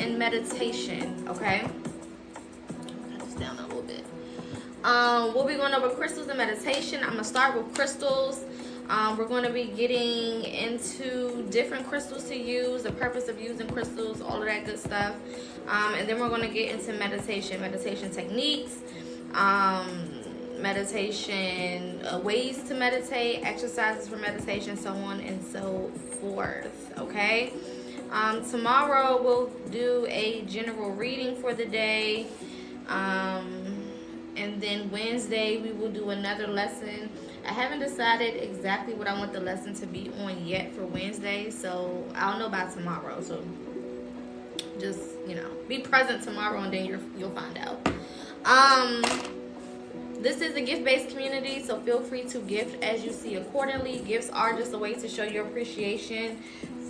and meditation, okay? Cut this down a little bit. We'll be going over crystals and meditation. I'm going to start with crystals. We're going to be getting into different crystals to use, the purpose of using crystals, all of that good stuff. And then we're going to get into meditation techniques, meditation ways to meditate, exercises for meditation, so on and so forth, okay? Tomorrow we'll do a general reading for the day, and then Wednesday we will do another lesson. I haven't decided exactly what I want the lesson to be on yet for Wednesday, so I'll know by tomorrow. So just, you know, be present tomorrow and then you'll find out. This is a gift-based community, so feel free to gift as you see accordingly. Gifts are just a way to show your appreciation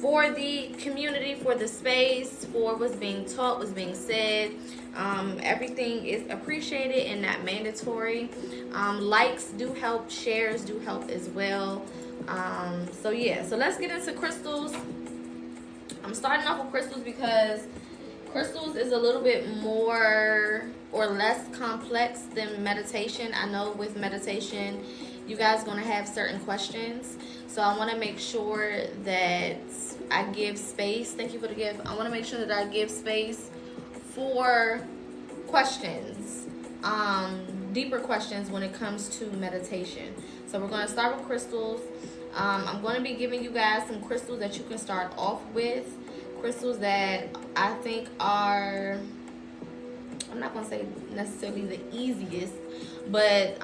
for the community, for the space, for what's being taught, what's being said. Everything is appreciated and not mandatory. Likes do help, shares do help as well. So yeah, so let's get into crystals. I'm starting off with crystals because crystals is a little bit more or less complex than meditation. I know with meditation, you guys going to have certain questions. So I want to make sure that I give space. Thank you for the gift. I want to make sure that I give space for questions, deeper questions when it comes to meditation. So we're going to start with crystals. I'm going to be giving you guys some crystals that you can start off with. Crystals that I think are, I'm not going to say necessarily the easiest, but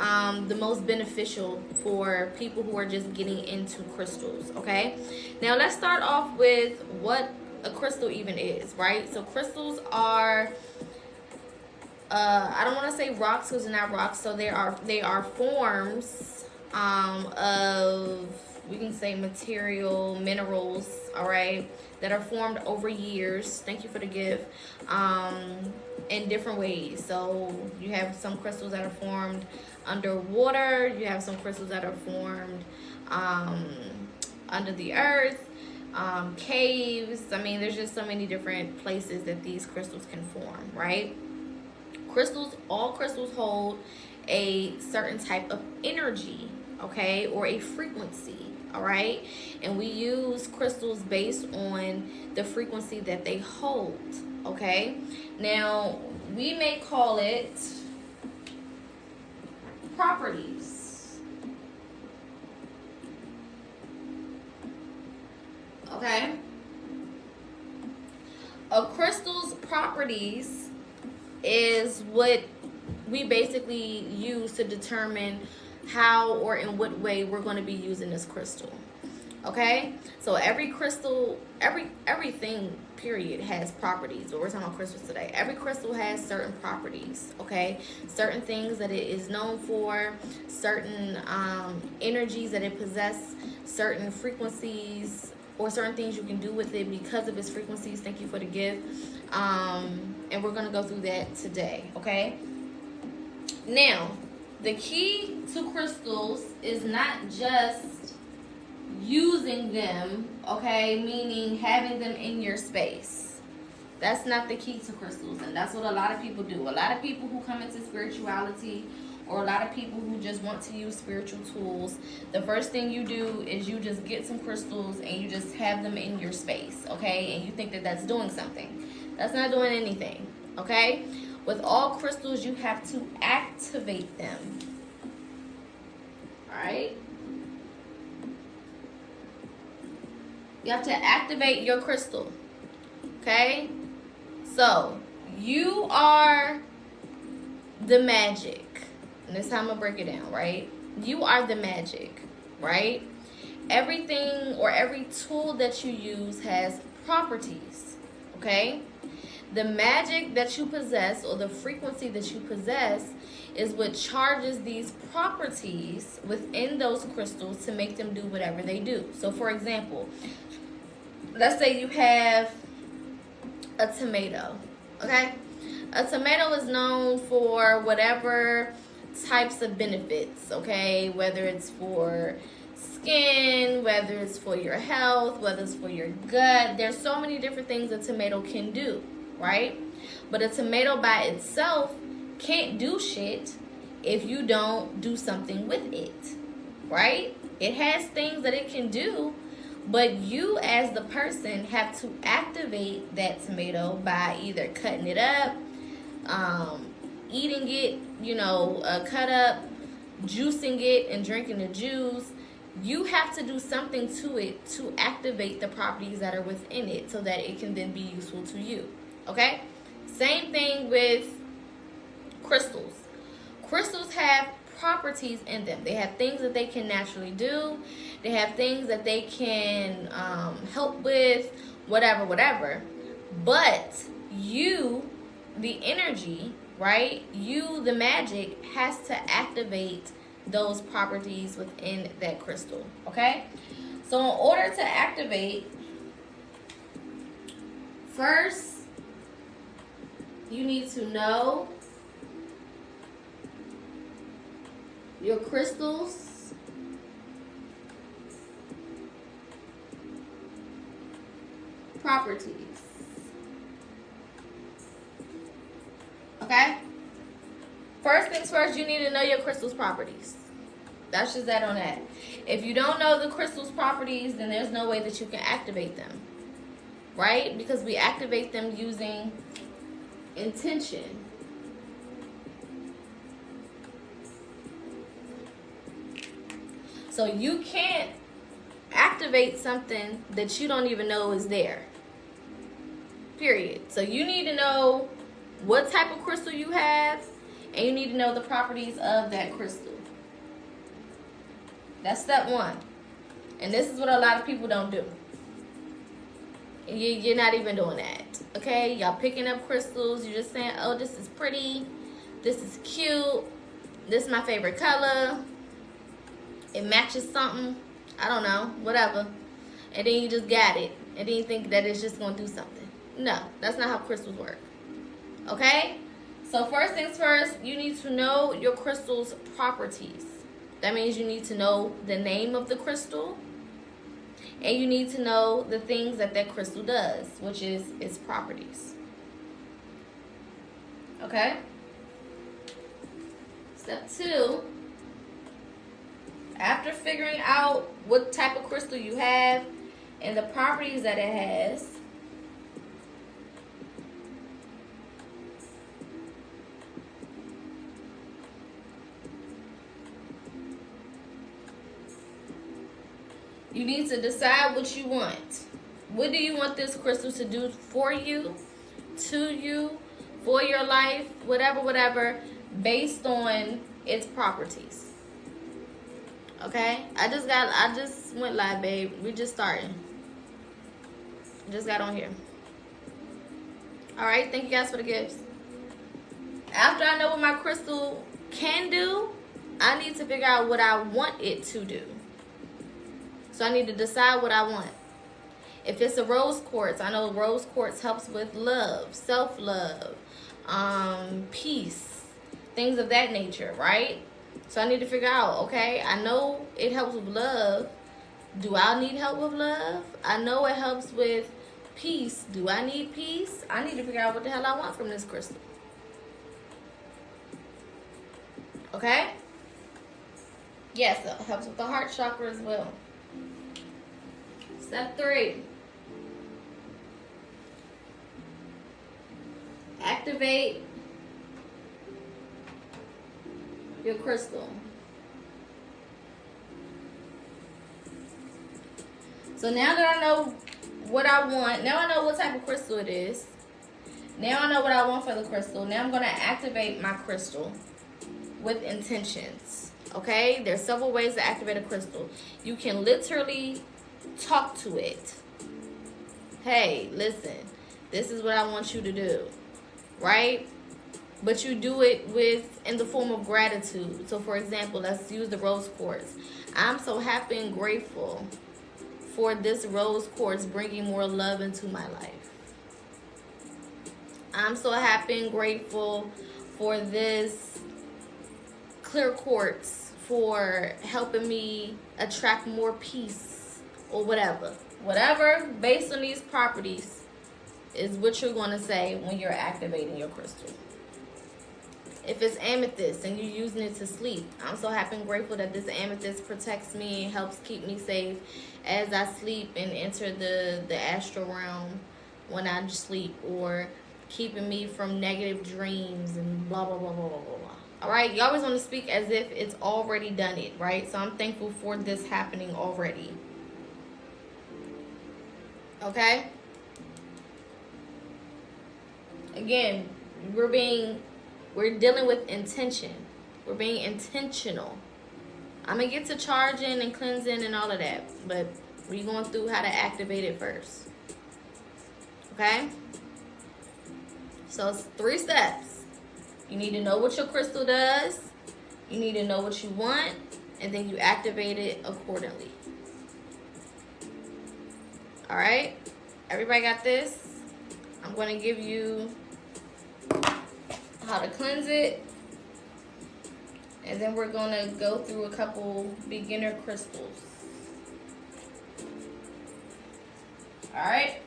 the most beneficial for people who are just getting into crystals, okay? Now let's start off with what a crystal even is, right? So crystals are, I don't want to say rocks because they're not rocks. So they are forms of, we can say material, minerals, all right, that are formed over years. Thank you for the gift. In different ways. So you have some crystals that are formed underwater. You have some crystals that are formed under the earth, caves. I mean, there's just so many different places that these crystals can form, right? Crystals, all crystals hold a certain type of energy, okay, or a frequency, all right? And we use crystals based on the frequency that they hold, okay? Now, we may call it properties, okay? A crystal's properties is what we basically use to determine how or in what way we're going to be using this crystal, okay? So every crystal, everything period has properties, but we're talking about crystals today. Every crystal has certain properties, okay? Certain things that it is known for, certain energies that it possesses, certain frequencies, or certain things you can do with it because of its frequencies. Thank you for the gift. And we're going to go through that today, okay? Now, the key to crystals is not just using them, okay, meaning having them in your space. That's not the key to crystals, and that's what a lot of people do. A lot of people who come into spirituality, or a lot of people who just want to use spiritual tools, the first thing you do is you just get some crystals and you just have them in your space, okay, and you think that that's doing something. That's not doing anything, okay? With all crystals, you have to activate them, all right? You have to activate your crystal, okay? So, you are the magic. And this is how I'm going to break it down, right? You are the magic, right? Everything or every tool that you use has properties, okay? The magic that you possess or the frequency that you possess is what charges these properties within those crystals to make them do whatever they do. So, for example, let's say you have a tomato, okay? A tomato is known for whatever types of benefits, okay? Whether it's for skin, whether it's for your health, whether it's for your gut. There's so many different things a tomato can do, right? But a tomato by itself can't do shit if you don't do something with it, right? It has things that it can do, but you as the person have to activate that tomato by either cutting it up, eating it, cut up, juicing it and drinking the juice. You have to do something to it to activate the properties that are within it so that it can then be useful to you, okay? Same thing with crystals. Crystals have properties in them. They have things that they can naturally do. They have things that they can help with, whatever. But you, the energy, right? You, the magic, has to activate those properties within that crystal, okay? So in order to activate, first, you need to know your crystals properties, okay? First things first, you need to know your crystals properties. That's just that on that. If you don't know the crystals properties, then there's no way that you can activate them, right? Because we activate them using intention. So you can't activate something that you don't even know is there. Period. So you need to know what type of crystal you have, and you need to know the properties of that crystal. That's step one. And this is what a lot of people don't do. You're not even doing that. Okay? Y'all picking up crystals. You're just saying, oh, this is pretty. This is cute. This is my favorite color. It matches something. I don't know. Whatever. And then you just got it. And then you think that it's just going to do something. No. That's not how crystals work. Okay? So first things first, you need to know your crystal's properties. That means you need to know the name of the crystal, and you need to know the things that that crystal does, which is its properties. Okay? Step two, after figuring out what type of crystal you have and the properties that it has, you need to decide what you want. What do you want this crystal to do for you, to you, for your life, whatever, based on its properties. Okay? I just went live, babe. We just starting. Just got on here. Alright, thank you guys for the gifts. After I know what my crystal can do, I need to figure out what I want it to do. So I need to decide what I want. If it's a rose quartz, I know rose quartz helps with love, self-love, peace, things of that nature, right? So I need to figure out, okay, I know it helps with love. Do I need help with love? I know it helps with peace. Do I need peace? I need to figure out what the hell I want from this crystal. Okay? Yes, it helps with the heart chakra as well. Step 3. Activate your crystal. So now that I know what I want, now I know what type of crystal it is. Now I know what I want for the crystal. Now I'm going to activate my crystal with intentions. Okay? There's several ways to activate a crystal. You can literally talk to it. Hey, listen, this is what I want you to do, right? But you do it in the form of gratitude. So for example, let's use the rose quartz. I'm so happy and grateful for this rose quartz bringing more love into my life. I'm so happy and grateful for this clear quartz for helping me attract more peace. Or whatever based on these properties is what you're going to say when you're activating your crystal. If it's amethyst and you're using it to sleep, I'm so happy and grateful that this amethyst protects me and helps keep me safe as I sleep and enter the astral realm when I sleep, or keeping me from negative dreams and blah, blah, blah, blah, blah, blah, blah. All right, you always want to speak as if it's already done it, right? So I'm thankful for this happening already. Okay? Again, we're dealing with intention. We're being intentional. I'm going to get to charging and cleansing and all of that, but we're going through how to activate it first. Okay? So it's 3 steps. You need to know what your crystal does. You need to know what you want, and then you activate it accordingly. All right? Everybody got this? I'm going to give you how to cleanse it, and then we're going to go through a couple beginner crystals. All right?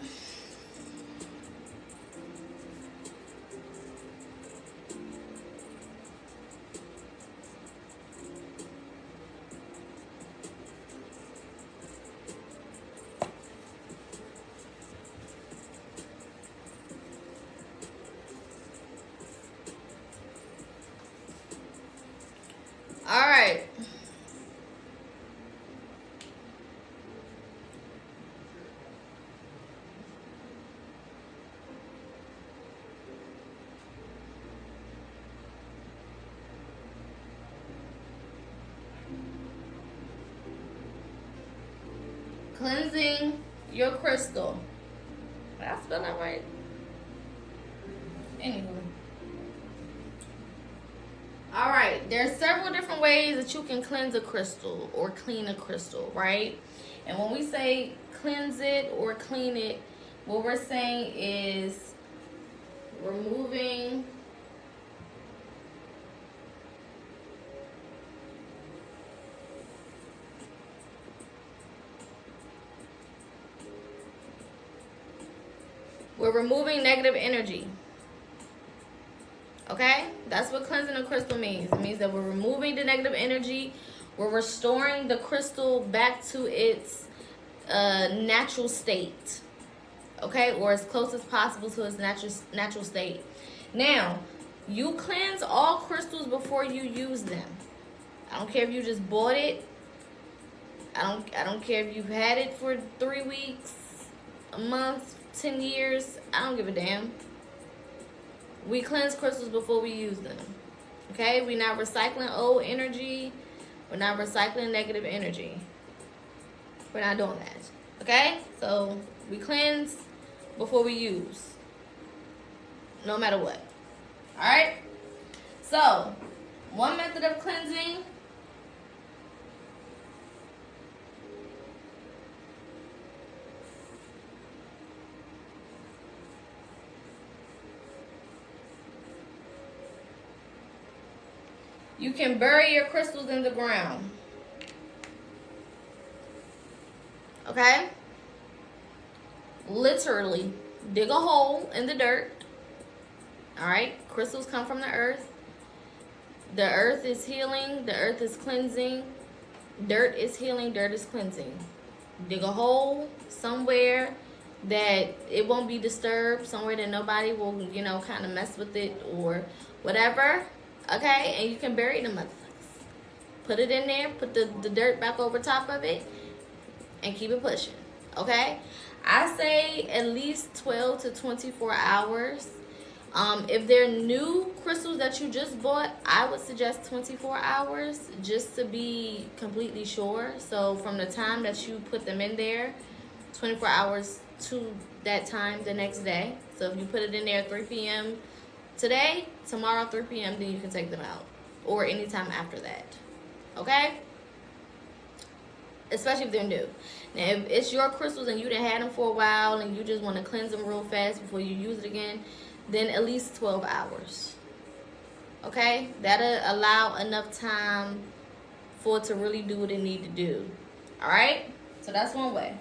All right. Cleansing your crystal. Did I spell that right? Anyway. Alright, there's several different ways that you can cleanse a crystal or clean a crystal, right? And when we say cleanse it or clean it, what we're saying is removing negative energy. Okay? That's what cleansing a crystal means. It means that we're removing the negative energy. We're restoring the crystal back to its natural state. Okay? Or as close as possible to its natural state. Now, you cleanse all crystals before you use them. I don't care if you just bought it. I don't care if you've had it for 3 weeks, a month, 10 years. I don't give a damn. We cleanse crystals before we use them. Okay? We're not recycling old energy. We're not recycling negative energy. We're not doing that. Okay? So we cleanse before we use. No matter what. Alright? So, one method of cleansing. You can bury your crystals in the ground. Okay? Literally, dig a hole in the dirt. Alright? Crystals come from the earth. The earth is healing. The earth is cleansing. Dirt is healing. Dirt is cleansing. Dig a hole somewhere that it won't be disturbed. Somewhere that nobody will, kind of mess with it or whatever. Okay, and you can bury the motherfuckers. Put it in there, put the dirt back over top of it, and keep it pushing. Okay? I say at least 12 to 24 hours. If they're new crystals that you just bought, I would suggest 24 hours just to be completely sure. So from the time that you put them in there, 24 hours to that time the next day. So if you put it in there at 3 p.m. today, tomorrow 3 p.m., then you can take them out. Or anytime after that. Okay? Especially if they're new. Now, if it's your crystals and you done had them for a while and you just want to cleanse them real fast before you use it again, then at least 12 hours. Okay? That'll allow enough time for it to really do what it need to do. Alright? So that's one way.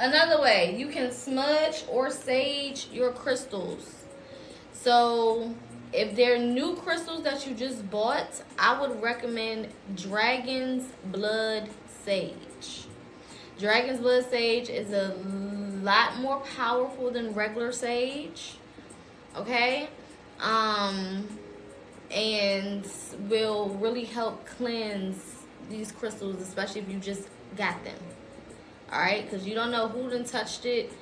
Another way, you can smudge or sage your crystals. So if they're new crystals that you just bought, I would recommend Dragon's Blood Sage. Dragon's Blood Sage is a lot more powerful than regular sage. Okay? And will really help cleanse these crystals, especially if you just got them. Alright? Because you don't know who done touched it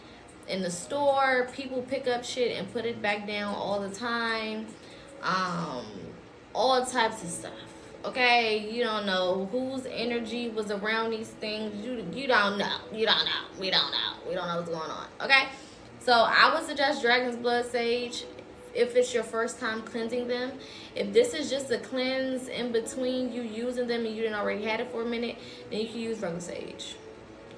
in the store. People pick up shit and put it back down all the time. All types of stuff. Okay, you don't know whose energy was around these things. You don't know. You don't know. We don't know. We don't know what's going on. Okay, so I would suggest Dragon's Blood Sage if it's your first time cleansing them. If this is just a cleanse in between you using them and you didn't already had it for a minute, then you can use regular sage.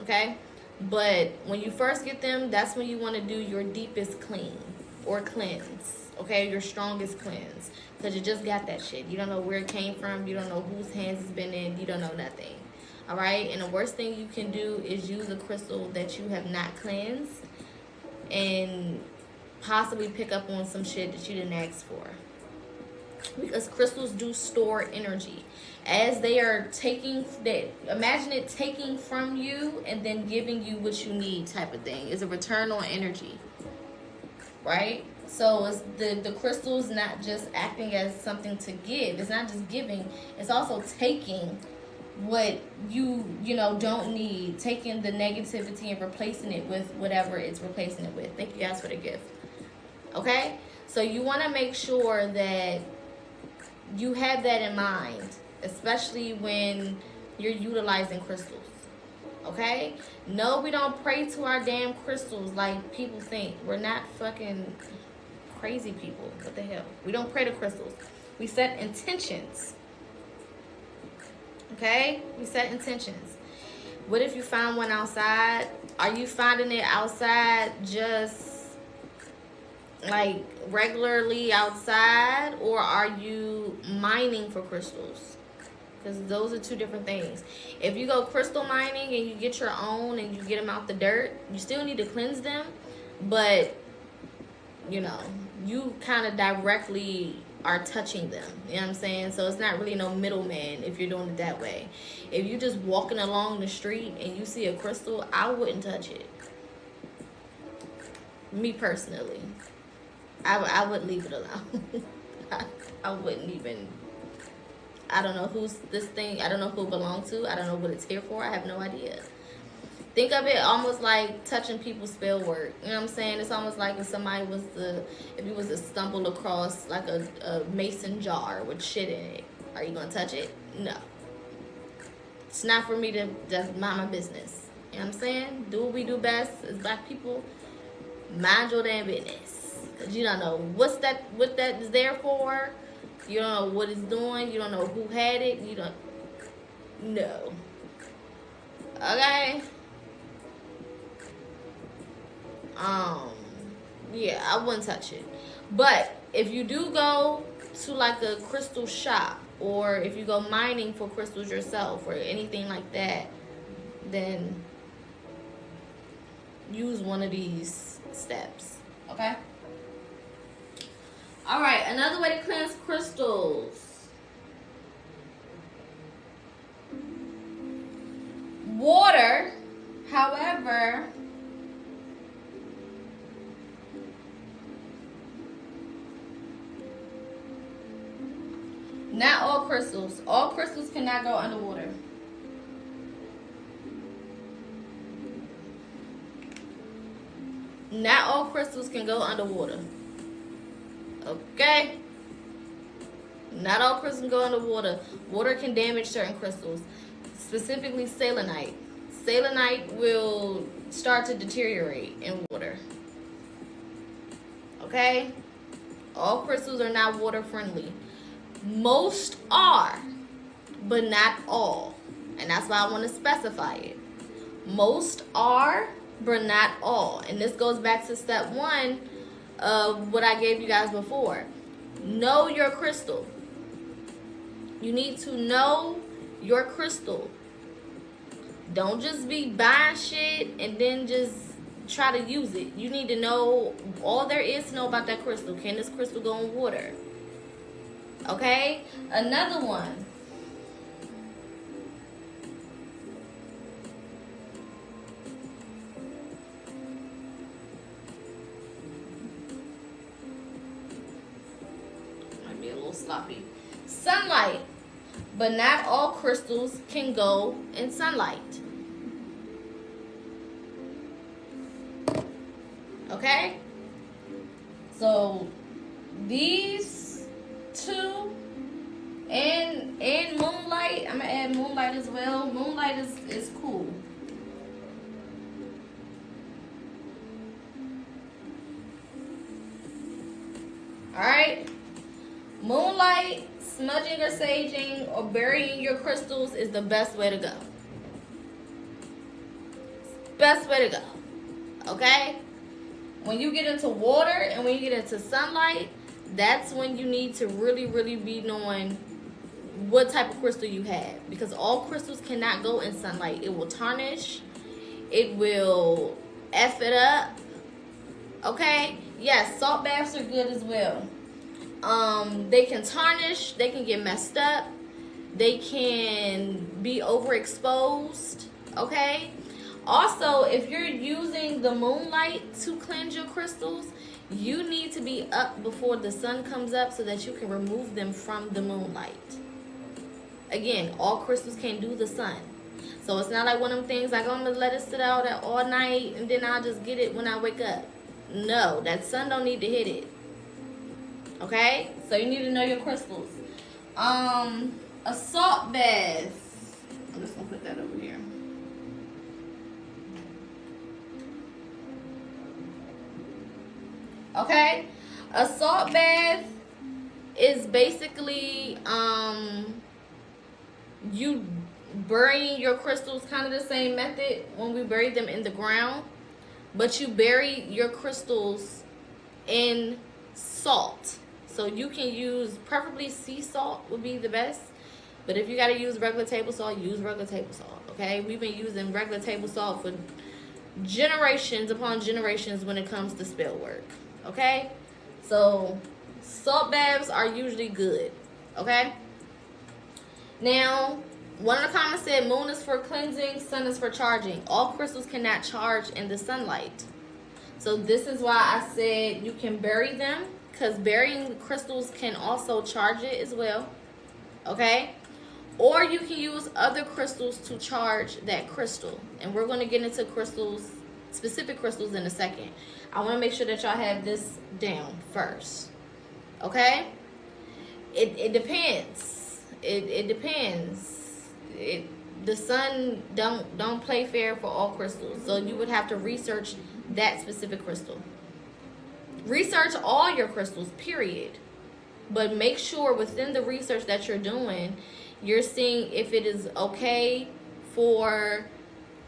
Okay, but when you first get them, that's when you want to do your deepest clean or cleanse. Okay, your strongest cleanse. Because you just got that shit. You don't know where it came from. You don't know whose hands it's been in. You don't know nothing. Alright? And the worst thing you can do is use a crystal that you have not cleansed and possibly pick up on some shit that you didn't ask for. Because crystals do store energy. As they are taking that, imagine it taking from you and then giving you what you need type of thing. It's a return on energy. Right? So it's the crystal is not just acting as something to give. It's not just giving. It's also taking what you don't need, taking the negativity and replacing it with whatever it's replacing it with. Thank you guys for the gift. Okay? So you want to make sure that you have that in mind, especially when you're utilizing crystals. Okay? No, we don't pray to our damn crystals like people think. We're not fucking crazy people. What the hell? We don't pray to crystals. We set intentions. Okay? We set intentions. What if you find one outside? Are you finding it outside just like regularly outside, or are you mining for crystals? Because those are two different things. If you go crystal mining and you get your own and you get them out the dirt, you still need to cleanse them, but you kind of directly are touching them. You know what I'm saying? So it's not really no middleman if you're doing it that way. If you're just walking along the street and you see a crystal, I wouldn't touch it. Me personally. I would leave it alone. I wouldn't even. I don't know who's this thing. I don't know who it belongs to. I don't know what it's here for. I have no idea. Think of it almost like touching people's spell work. You know what I'm saying? It's almost like if somebody was if you was to stumble across like a mason jar with shit in it. Are you going to touch it? No. It's not for me to just mind my business. You know what I'm saying? Do what we do best as black people. Mind your damn business. Because you don't know what that is there for. You don't know what it's doing. You don't know who had it. You don't know. Okay? Yeah, I wouldn't touch it. But if you do go to like a crystal shop, or if you go mining for crystals yourself or anything like that, then use one of these steps. Okay? Alright, another way to cleanse crystals. Water, however, not all crystals. All crystals cannot go underwater. Not all crystals can go underwater. Okay? Not all crystals can go underwater. Water can damage certain crystals. Specifically selenite. Selenite will start to deteriorate in water. Okay? All crystals are not water friendly. Most are, but not all. And that's why I want to specify it. Most are, but not all. And this goes back to step 1 of what I gave you guys before. Know your crystal. You need to know your crystal. Don't just be buying shit and then just try to use it. You need to know all there is to know about that crystal. Can this crystal go in water? Okay? Another one. Might be a little sloppy. Sunlight. But not all crystals can go in sunlight. Okay? So these two and moonlight, I'm gonna add moonlight as well. Moonlight is cool. Alright? Moonlight, smudging or saging, or burying your crystals is the best way to go. Best way to go. Okay? When you get into water and when you get into sunlight, that's when you need to really, really be knowing what type of crystal you have. Because all crystals cannot go in sunlight. It will tarnish. It will F it up. Okay? Yes, salt baths are good as well. They can tarnish. They can get messed up. They can be overexposed. Okay? Also, if you're using the moonlight to cleanse your crystals, you need to be up before the sun comes up so that you can remove them from the moonlight. Again, all crystals can't do the sun. So it's not like one of them things like, I'm going to let it sit out all night and then I'll just get it when I wake up. No, that sun don't need to hit it. Okay? So you need to know your crystals. A salt bath. I'm just going to put that over here. Okay? A salt bath is basically you burying your crystals, kind of the same method when we bury them in the ground, but you bury your crystals in salt. So you can use, preferably sea salt would be the best, but if you got to use regular table salt, use regular table salt. Okay? We've been using regular table salt for generations upon generations when it comes to spell work. Okay? So salt baths are usually good. Okay? Now, one of the comments said moon is for cleansing, sun is for charging. All crystals cannot charge in the sunlight. So this is why I said you can bury them, because burying the crystals can also charge it as well. Okay? Or you can use other crystals to charge that crystal. And we're going to get into crystals, specific crystals, in a second. I want to make sure that y'all have this down first. Okay? It depends. It depends. The sun don't play fair for all crystals. So you would have to research that specific crystal. Research all your crystals, period. But make sure within the research that you're doing, you're seeing if it is okay for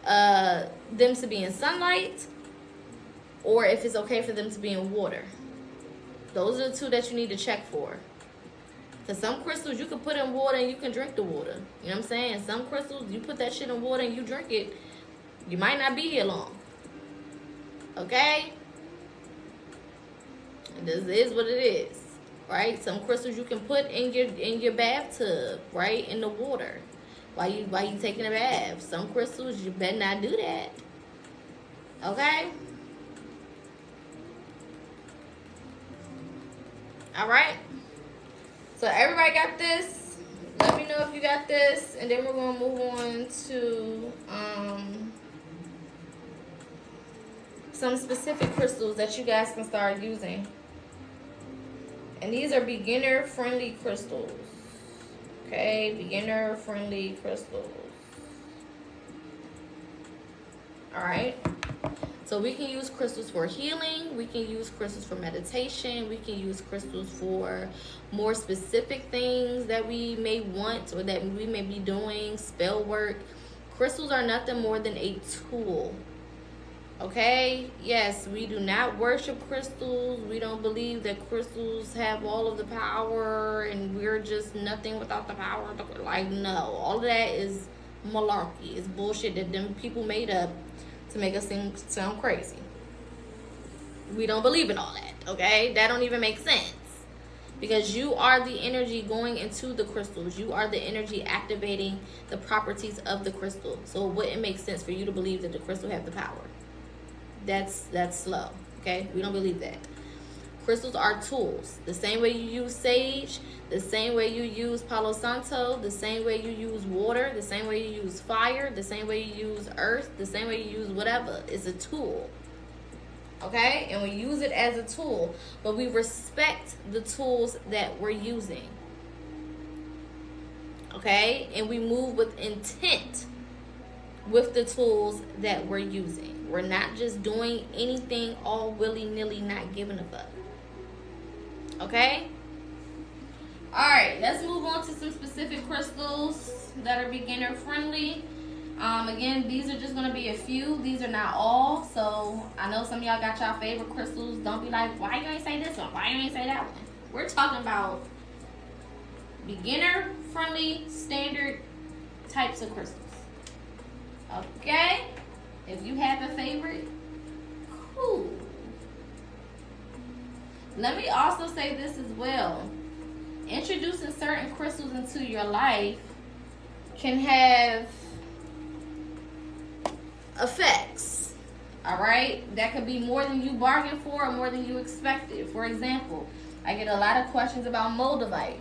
them to be in sunlight, or if it's okay for them to be in water. Those are the two that you need to check for. Because some crystals you can put in water and you can drink the water. You know what I'm saying? Some crystals, you put that shit in water and you drink it, you might not be here long. Okay? This is what it is. Right? Some crystals you can put in your bathtub, right? In the water. While you taking a bath. Some crystals you better not do that. Okay? Alright? So everybody got this? Let me know if you got this, and then we're gonna move on to some specific crystals that you guys can start using. And these are beginner-friendly crystals. Okay, beginner-friendly crystals. Alright. So we can use crystals for healing. We can use crystals for meditation. We can use crystals for more specific things that we may want or that we may be doing, spell work. Crystals are nothing more than a tool. Okay? Yes, we do not worship crystals. We don't believe that crystals have all of the power and we're just nothing without the power. Like, no. All of that is malarkey. It's bullshit that them people made up to make us sound crazy. We don't believe in all that, okay? That don't even make sense. Because you are the energy going into the crystals. You are the energy activating the properties of the crystal. So it wouldn't make sense for you to believe that the crystal have the power. That's slow, okay? We don't believe that. Crystals are tools. The same way you use sage, the same way you use Palo Santo, the same way you use water, the same way you use fire, the same way you use earth, the same way you use whatever. It's a tool. Okay? And we use it as a tool, but we respect the tools that we're using. Okay? And we move with intent with the tools that we're using. We're not just doing anything all willy-nilly, not giving a fuck. Okay? Alright, let's move on to some specific crystals that are beginner friendly. Again, these are just going to be a few. These are not all. So, I know some of y'all got y'all favorite crystals. Don't be like, why you ain't say this one? Why you ain't say that one? We're talking about beginner friendly, standard types of crystals. Okay? If you have a favorite, cool. Let me also say this as well. Introducing certain crystals into your life can have effects, all right, that could be more than you bargained for or more than you expected. For example, I get a lot of questions about moldavite.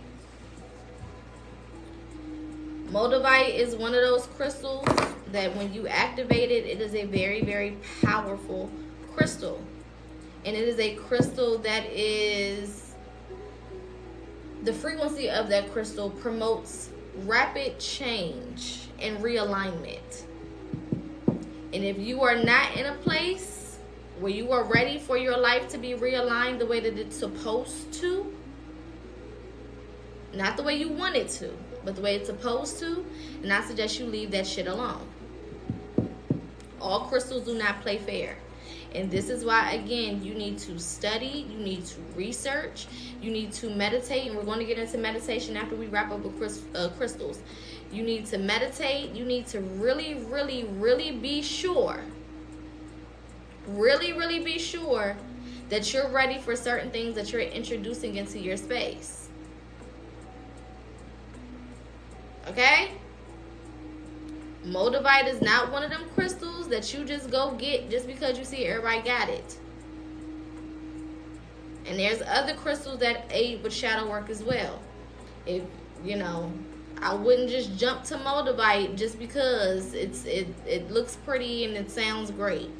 Moldavite is one of those crystals that when you activate it, it is a very, very powerful crystal. And it is a crystal that is, the frequency of that crystal promotes rapid change and realignment. And if you are not in a place where you are ready for your life to be realigned the way that it's supposed to, not the way you want it to, but the way it's supposed to, and I suggest you leave that shit alone. All crystals do not play fair. And this is why, again, you need to study, you need to research, you need to meditate, and we're going to get into meditation after we wrap up with crystals. You need to meditate. You need to really, really, really be sure. Really, really be sure that you're ready for certain things that you're introducing into your space. Okay? Moldavite is not one of them crystals that you just go get just because you see everybody got it. And there's other crystals that aid with shadow work as well. If, you know, I wouldn't just jump to moldavite just because it looks pretty and it sounds great.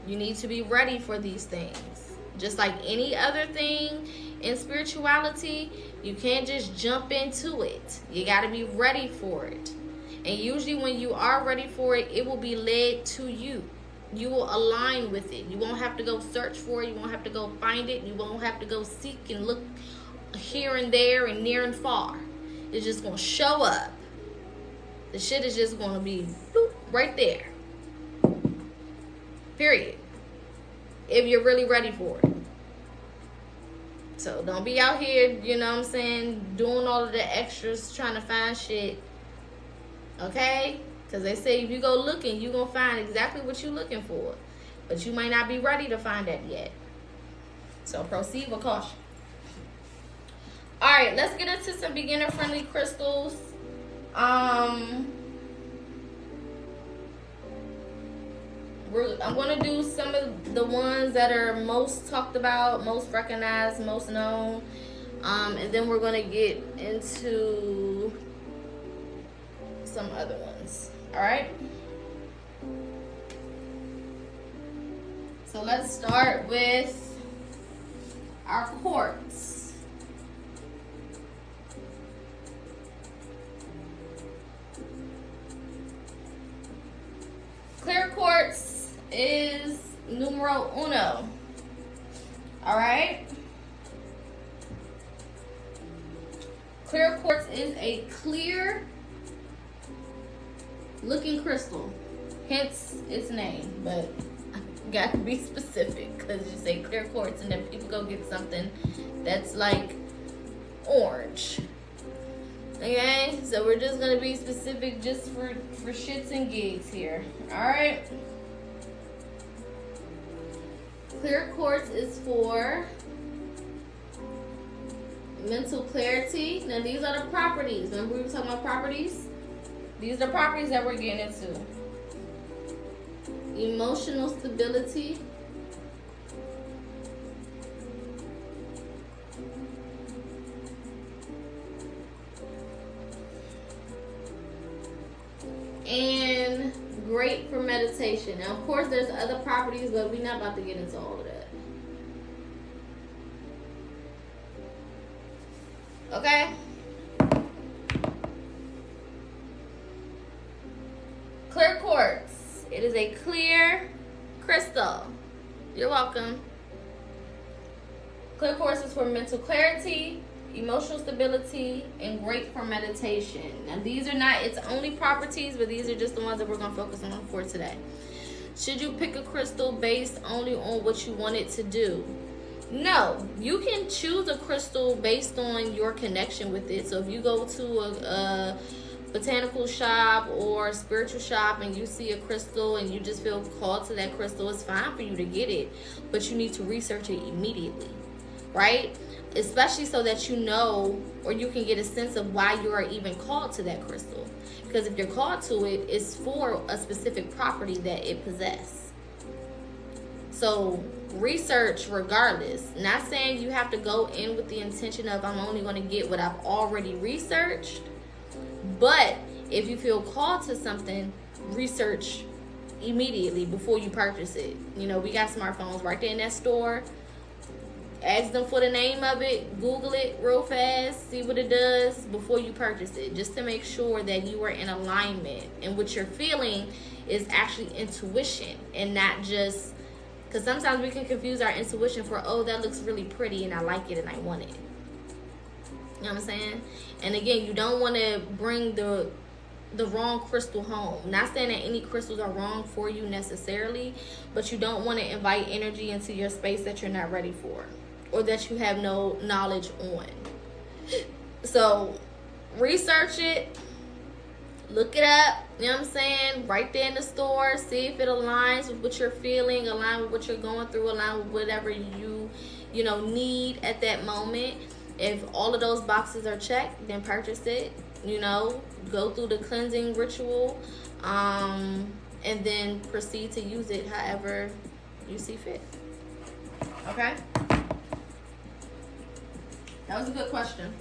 You need to be ready for these things. Just like any other thing in spirituality, you can't just jump into it. You got to be ready for it. And usually when you are ready for it, it will be led to you. You will align with it. You won't have to go search for it. You won't have to go find it. You won't have to go seek and look here and there and near and far. It's just going to show up. The shit is just going to be bloop, right there. Period. If you're really ready for it. So don't be out here, you know what I'm saying, doing all of the extras trying to find shit. Okay? Because they say if you go looking, you're going to find exactly what you're looking for. But you might not be ready to find that yet. So proceed with caution. Alright, let's get into some beginner-friendly crystals. I'm going to do some of the ones that are most talked about, most recognized, most known. And then we're going to get into some other ones. Alright? So let's start with our quartz. Clear quartz is numero uno. Alright? Clear quartz is a clear looking crystal. Hence its name. But I got to be specific because you say clear quartz and then people go get something that's like orange. Okay, so we're just gonna be specific just for shits and gigs here. Alright. Clear quartz is for mental clarity. Now these are the properties. Remember we were talking about properties? These are the properties that we're getting into. Emotional stability. And great for meditation. Now, of course, there's other properties, but we're not about to get into all of that. Okay? Clear quartz. It is a clear crystal. You're welcome. Clear quartz is for mental clarity, emotional stability, and great for meditation. Now these are not its only properties, but these are just the ones that we're going to focus on for today. Should you pick a crystal based only on what you want it to do? No, you can choose a crystal based on your connection with it. So if you go to a botanical shop or a spiritual shop and you see a crystal and you just feel called to that crystal, it's fine for you to get it, but you need to research it immediately, right? Especially so that you know, or you can get a sense of why you are even called to that crystal. Because if you're called to it, it's for a specific property that it possesses. So research regardless. Not saying you have to go in with the intention of I'm only going to get what I've already researched. But if you feel called to something, research immediately before you purchase it. You know, we got smartphones right there in that store. Ask them for the name of it, Google it real fast, see what it does before you purchase it, just to make sure that you are in alignment and what you're feeling is actually intuition and not just, because sometimes we can confuse our intuition for, oh, that looks really pretty and I like it and I want it. You know what I'm saying? And again, you don't want to bring the wrong crystal home. Not saying that any crystals are wrong for you necessarily, but you don't want to invite energy into your space that you're not ready for or that you have no knowledge on. So research it, look it up, you know what I'm saying, right there in the store, see if it aligns with what you're feeling, align with what you're going through, align with whatever you need at that moment. If all of those boxes are checked, then purchase it. You know, go through the cleansing ritual, and then proceed to use it however you see fit. Okay? That was a good question.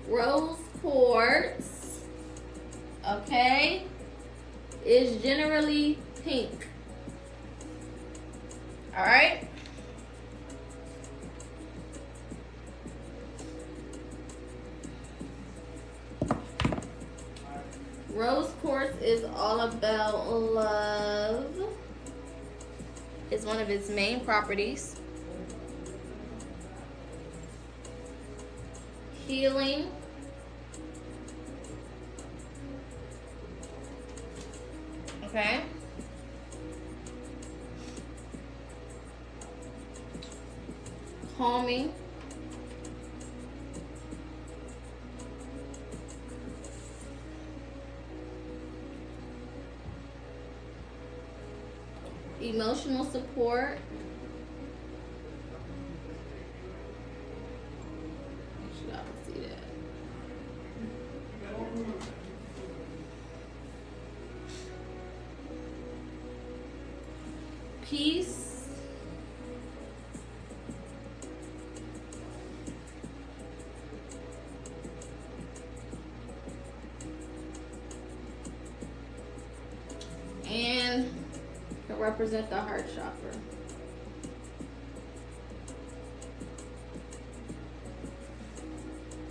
Rose quartz, okay, is generally pink. All right? Rose quartz is all about love. It's one of its main properties. Healing. Okay. Calming. Emotional support. You should always see that. Peace. And to represent the heart chakra.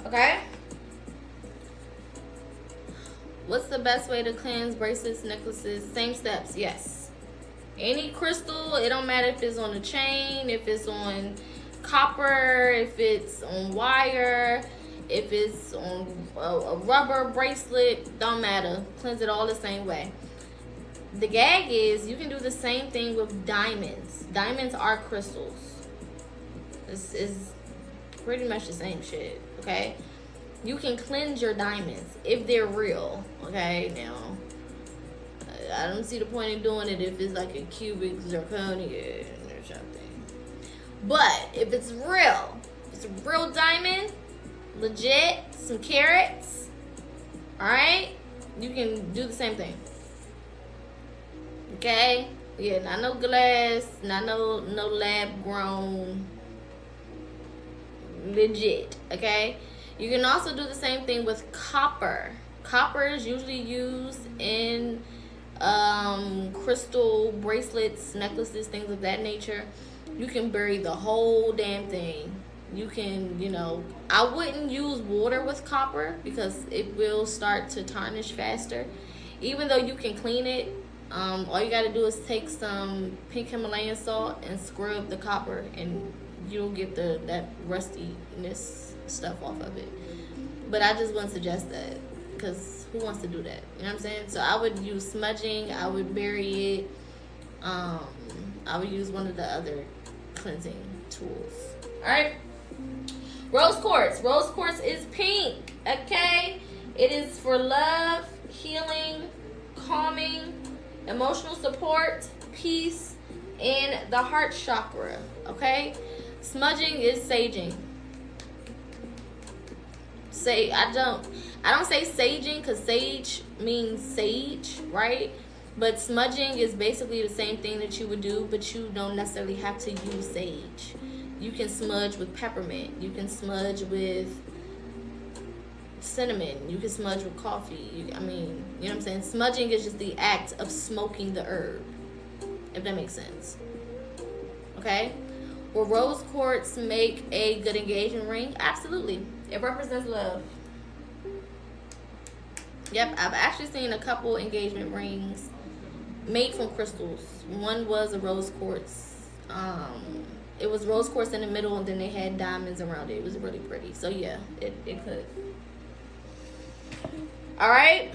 Okay? What's the best way to cleanse bracelets, necklaces? Same steps, yes. Any crystal, it don't matter if it's on a chain, if it's on copper, if it's on wire, if it's on a rubber bracelet, don't matter. Cleanse it all the same way. The gag is you can do the same thing with diamonds. Diamonds are crystals. This is Pretty much the same shit, okay? You can cleanse your diamonds if they're real, okay? Now, I don't see the point in doing it if it's like a cubic zirconia or something. But if it's real, it's a real diamond, legit, some carats, alright? You can do the same thing. Okay? Yeah, not no glass, not no lab grown, legit, okay? You can also do the same thing with copper. Copper is usually used in crystal bracelets, necklaces, things of that nature. You can bury the whole damn thing. You can, you know, I wouldn't use water with copper because it will start to tarnish faster. Even though you can clean it, all you got to do is take some pink Himalayan salt and scrub the copper, and you'll get that rustiness stuff off of it. But I just wouldn't suggest that, because who wants to do that? You know what I'm saying? So I would use smudging. I would bury it. I would use one of the other cleansing tools. All right. Rose quartz. Rose quartz is pink. Okay. It is for love, healing, calming, emotional support, peace, and the heart chakra. Okay. Smudging is saging. I don't say saging because sage means sage, right? But smudging is basically the same thing that you would do, but you don't necessarily have to use sage. You can smudge with peppermint. You can smudge with cinnamon. You can smudge with coffee. You know what I'm saying? Smudging is just the act of smoking the herb, if that makes sense. Okay? Will rose quartz make a good engagement ring? Absolutely. It represents love. Yep, I've actually seen a couple engagement rings made from crystals. One was a rose quartz. It was rose quartz in the middle, and then they had diamonds around it. It was really pretty. So yeah, it could. All right.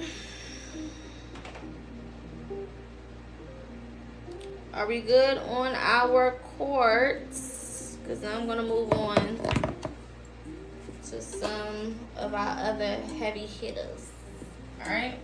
Are we good on our quartz? Because I'm going to move on to some of our other heavy hitters. All right.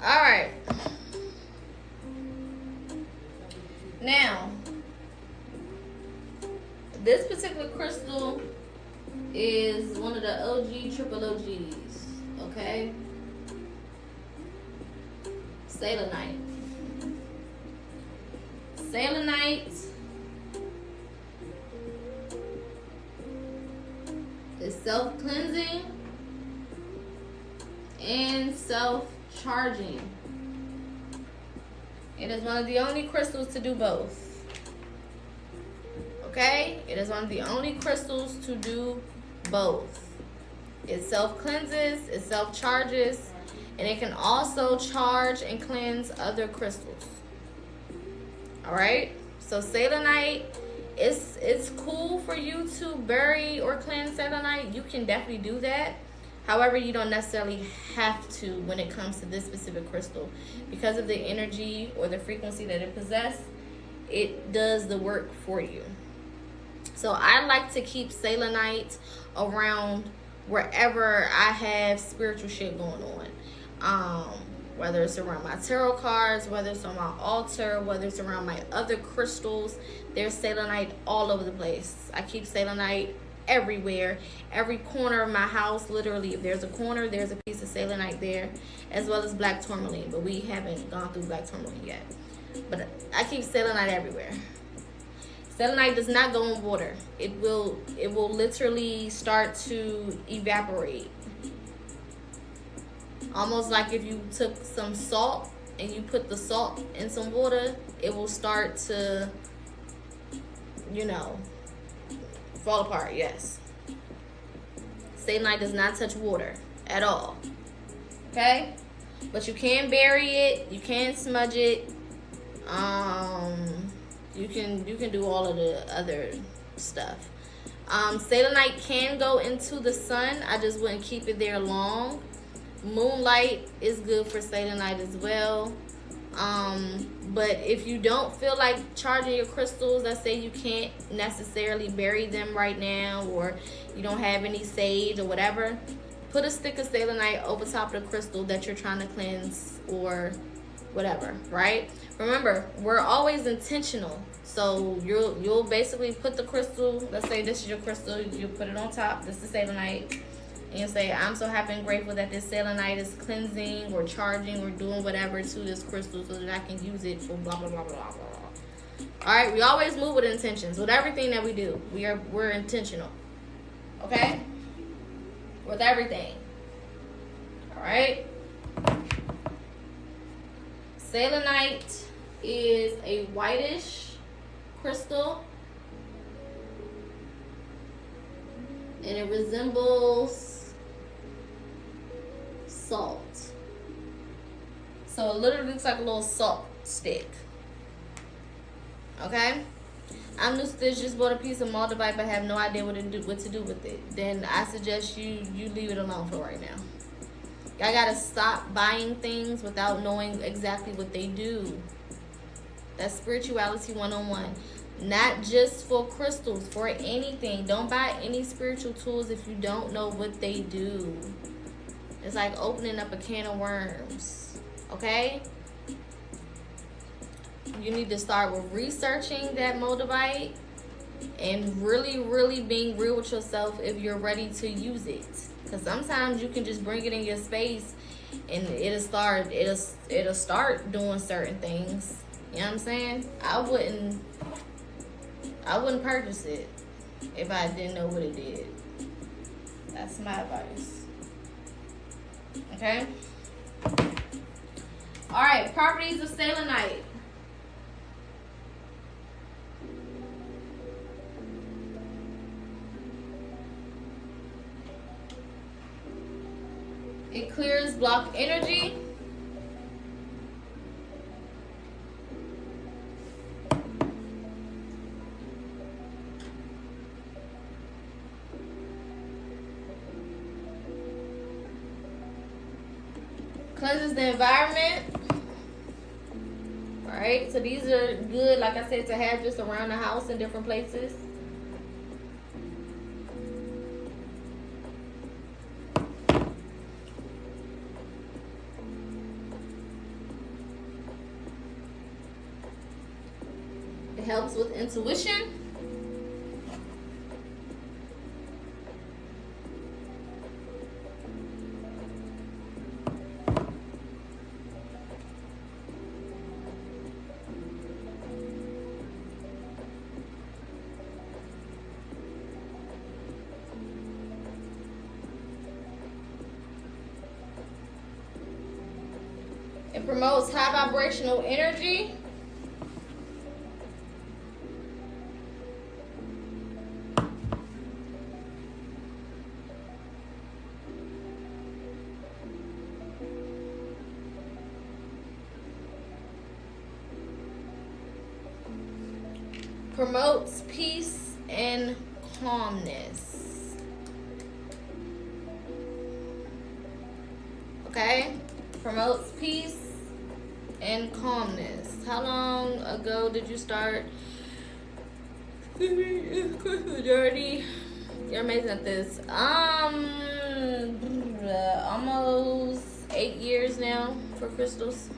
All right. Now, this particular crystal is one of the OG triple OGs, okay? Selenite. Selenite is self-cleansing and self-charging. It is one of the only crystals to do both. Okay? It is one of the only crystals to do both. It self-cleanses, it self-charges, and it can also charge and cleanse other crystals. Alright? So selenite, it's cool for you to bury or cleanse selenite. You can definitely do that. However, you don't necessarily have to when it comes to this specific crystal. Because of the energy or the frequency that it possesses, it does the work for you. So I like to keep selenite around wherever I have spiritual shit going on. Whether it's around my tarot cards, whether it's on my altar, whether it's around my other crystals, there's selenite all over the place. I keep selenite everywhere, every corner of my house. Literally, if there's a corner, there's a piece of selenite there, as well as black tourmaline, but we haven't gone through black tourmaline yet. But I keep selenite everywhere. Selenite does not go in water. It will literally start to evaporate, almost like if you took some salt and you put the salt in some water, it will start to, fall apart. Yes. Selenite does not touch water at all. Okay? But you can bury it, you can smudge it, you can do all of the other stuff. Selenite can go into the sun. I just wouldn't keep it there long. Moonlight is good for selenite as well. But if you don't feel like charging your crystals, let's say you can't necessarily bury them right now, or you don't have any sage or whatever, put a stick of selenite over top of the crystal that you're trying to cleanse or whatever, right? Remember, we're always intentional. So you'll basically put the crystal, let's say this is your crystal, you put it on top, this is selenite, and you say, I'm so happy and grateful that this selenite is cleansing or charging or doing whatever to this crystal so that I can use it for blah, blah, blah, blah, blah, blah. All right, we always move with intentions. With everything that we do, we're intentional, okay? With everything, all right? Selenite is a whitish crystal, and it resembles salt. So it literally looks like a little salt stick. Okay? I'm new to this, just bought a piece of moldavite but have no idea what to do with it. Then I suggest you leave it alone for right now. I gotta stop buying things without knowing exactly what they do. That's spirituality 101. Not just for crystals, for anything. Don't buy any spiritual tools if you don't know what they do. It's like opening up a can of worms. Okay? You need to start with researching that moldavite and really, really being real with yourself if you're ready to use it. Because sometimes you can just bring it in your space and it'll start doing certain things. You know what I'm saying? I wouldn't purchase it if I didn't know what it did. That's my advice. Okay? Alright, properties of selenite. It clears blocked energy. Cleanses the environment. Alright, so these are good, like I said, to have just around the house in different places. It helps with intuition. It promotes high vibrational energy. Promotes peace and calmness. Okay? Promotes peace and calmness. How long ago did you start? Majority. You're amazing at this. Almost 8 years now for crystals.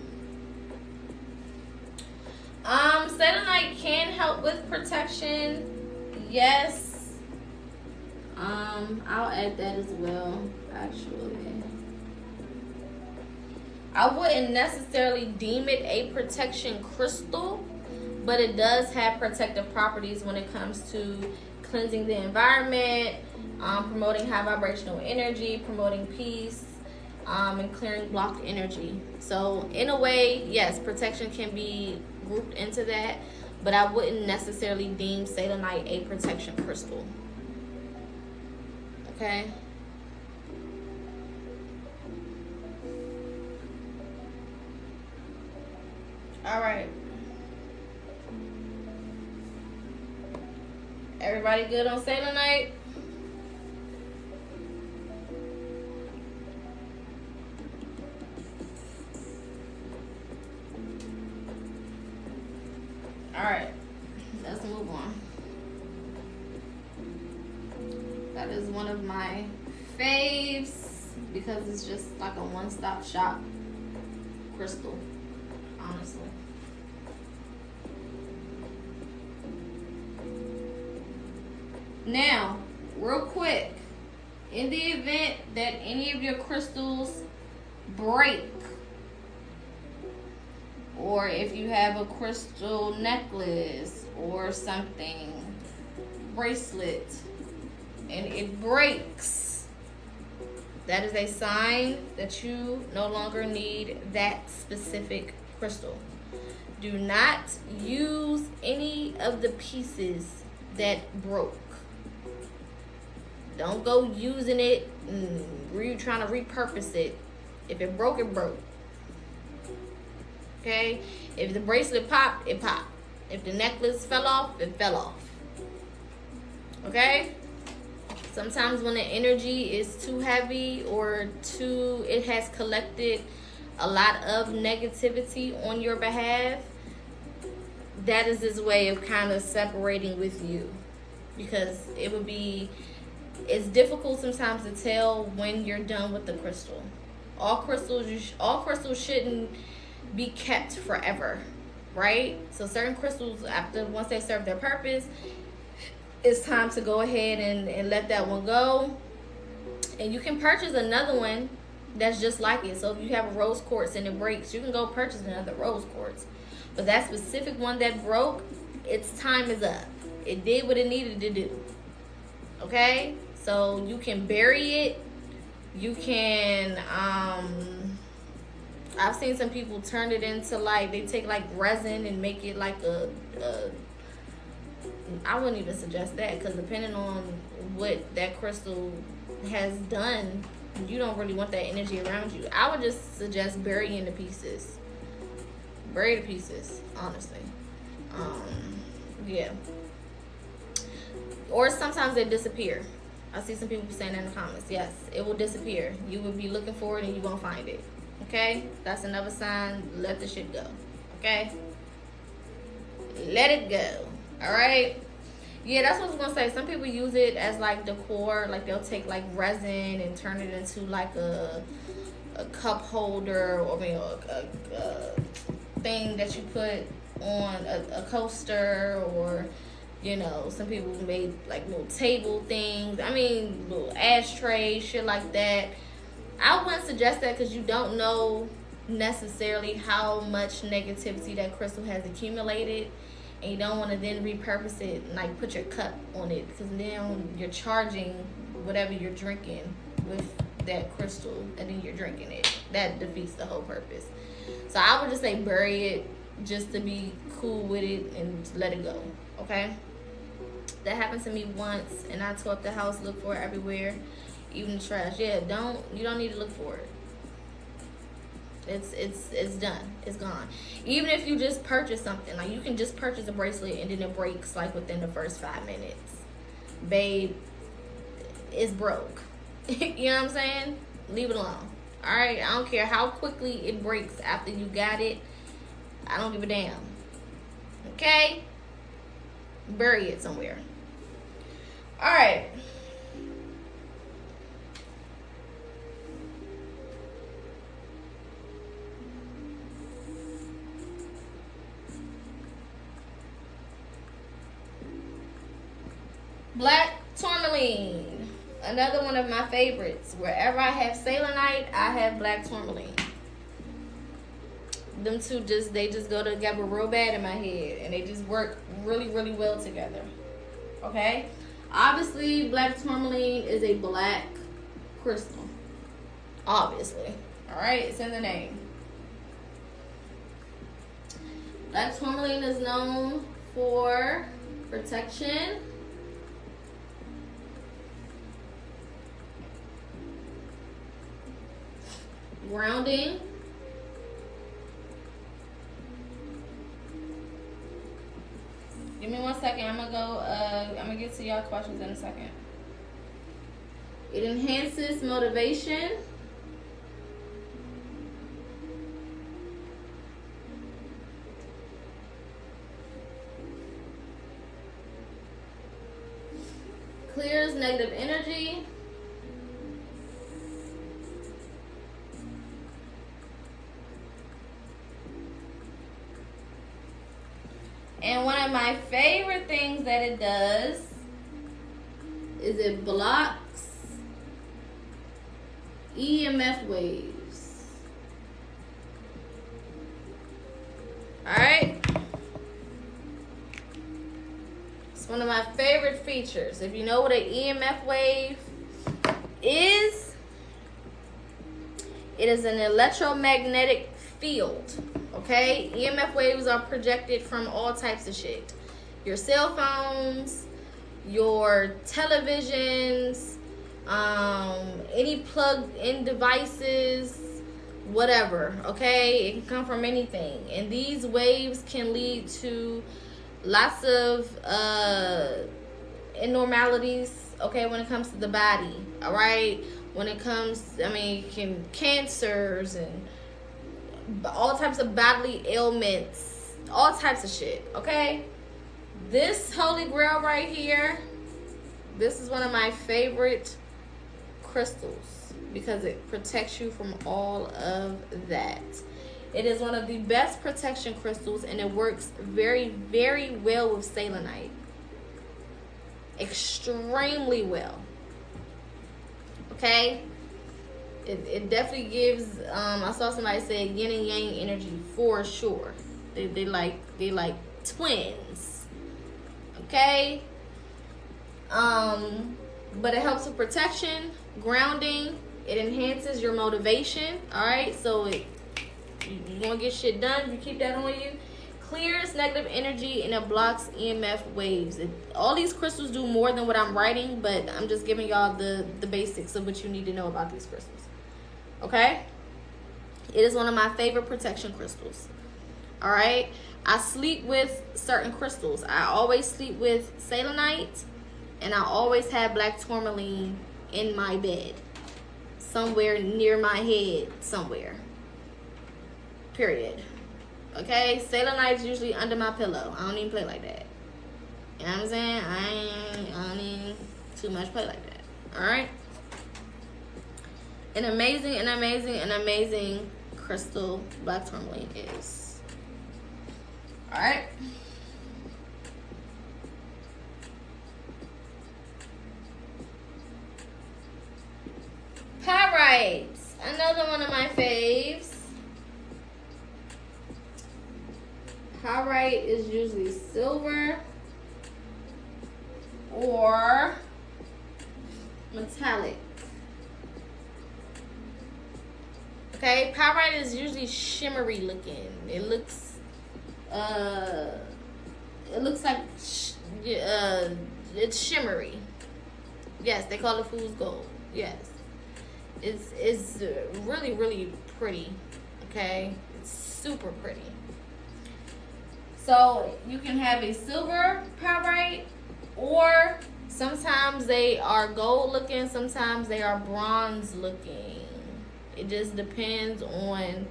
Selenite can help with protection. Yes. I'll add that as well, actually. I wouldn't necessarily deem it a protection crystal, but it does have protective properties when it comes to cleansing the environment, promoting high vibrational energy, promoting peace, and clearing blocked energy. So in a way, yes, protection can be grouped into that, but I wouldn't necessarily deem selenite a protection crystal. Okay? All right. Everybody good on Selenite? All right. Let's move on. That is one of my faves because it's just like a one-stop shop crystal, honestly. Now, real quick, in the event that any of your crystals break, or if you have a crystal necklace or something, bracelet, and it breaks, that is a sign that you no longer need that specific crystal. Do not use any of the pieces that broke. Don't go using it and trying to repurpose it. If it broke, it broke. Okay? If the bracelet popped, it popped. If the necklace fell off, it fell off. Okay? Sometimes when the energy is too heavy or it has collected a lot of negativity on your behalf, that is his way of kind of separating with you. Because it's difficult sometimes to tell when you're done with the crystal. All crystals shouldn't be kept forever, right? So certain crystals, once they serve their purpose, it's time to go ahead and let that one go. And you can purchase another one that's just like it. So if you have a rose quartz and it breaks, you can go purchase another rose quartz. But that specific one that broke, its time is up. It did what it needed to do. Okay? So you can bury it. You can, I've seen some people turn it into they take resin and make it like I wouldn't even suggest that, because depending on what that crystal has done, you don't really want that energy around you. I would just suggest burying the pieces. Bury the pieces, honestly. Yeah. Or sometimes they disappear. I see some people saying that in the comments. Yes, it will disappear. You will be looking for it and you won't find it. Okay? That's another sign. Let the shit go. Okay? Let it go. Alright? Yeah, that's what I was going to say. Some people use it as decor. They'll take resin and turn it into a cup holder, or a thing that you put on a coaster, or some people made little table things. Little ashtrays, shit like that. I wouldn't suggest that because you don't know necessarily how much negativity that crystal has accumulated, and you don't want to then repurpose it and put your cup on it, because then you're charging whatever you're drinking with that crystal, and then you're drinking it. That defeats the whole purpose. So I would just say bury it, just to be cool with it and let it go. Okay? That happened to me once, and I tore up the house, looked for it everywhere, even the trash. Yeah, you don't need to look for it. It's done. It's gone. Even if you just purchase something, you can just purchase a bracelet and then it breaks within the first 5 minutes. Babe, it's broke. You know what I'm saying? Leave it alone. All right? I don't care how quickly it breaks after you got it. I don't give a damn. Okay? Bury it somewhere. All right. Black tourmaline, another one of my favorites. Wherever I have selenite, I have black tourmaline. Them two they just go together real bad in my head, and they just work really, really well together. Okay? Obviously, black tourmaline is a black crystal. Obviously. Alright, it's in the name. Black tourmaline is known for protection, grounding, 1 second. I'm gonna get to y'all questions in a second. It enhances motivation. Clears negative energy. And one of my favorite things that it does is it blocks EMF waves. Alright? It's one of my favorite features. If you know what an EMF wave is, it is an electromagnetic field. Okay? EMF waves are projected from all types of shit. Your cell phones, your televisions, any plugged in devices, whatever. Okay? It can come from anything. And these waves can lead to lots of abnormalities, okay, when it comes to the body. Alright? When it comes, cancers and all types of bodily ailments, all types of shit, okay? This holy grail right here, this is one of my favorite crystals because it protects you from all of that. It is one of the best protection crystals, and it works very, very well with selenite. Extremely well. Okay? It definitely gives, I saw somebody say yin and yang energy for sure. They like twins. Okay? But it helps with protection, grounding. It enhances your motivation. Alright? So you want to get shit done, you keep that on you. Clears negative energy, and it blocks EMF waves. All these crystals do more than what I'm writing, but I'm just giving y'all the basics of what you need to know about these crystals. Okay? It is one of my favorite protection crystals. Alright? I sleep with certain crystals. I always sleep with selenite, and I always have black tourmaline in my bed. Somewhere near my head, somewhere. Period. Okay? Selenite's usually under my pillow. I don't even play like that. You know what I'm saying? I don't even too much play like that. Alright? An amazing crystal black tourmaline is. Alright. Pyrite. Another one of my faves. Pyrite is usually silver or metallic. Okay, pyrite is usually shimmery looking. It looks like it's shimmery. Yes, they call it fool's gold. Yes, it's really, really pretty. Okay, it's super pretty. So you can have a silver pyrite, or sometimes they are gold looking, sometimes they are bronze looking. It just depends on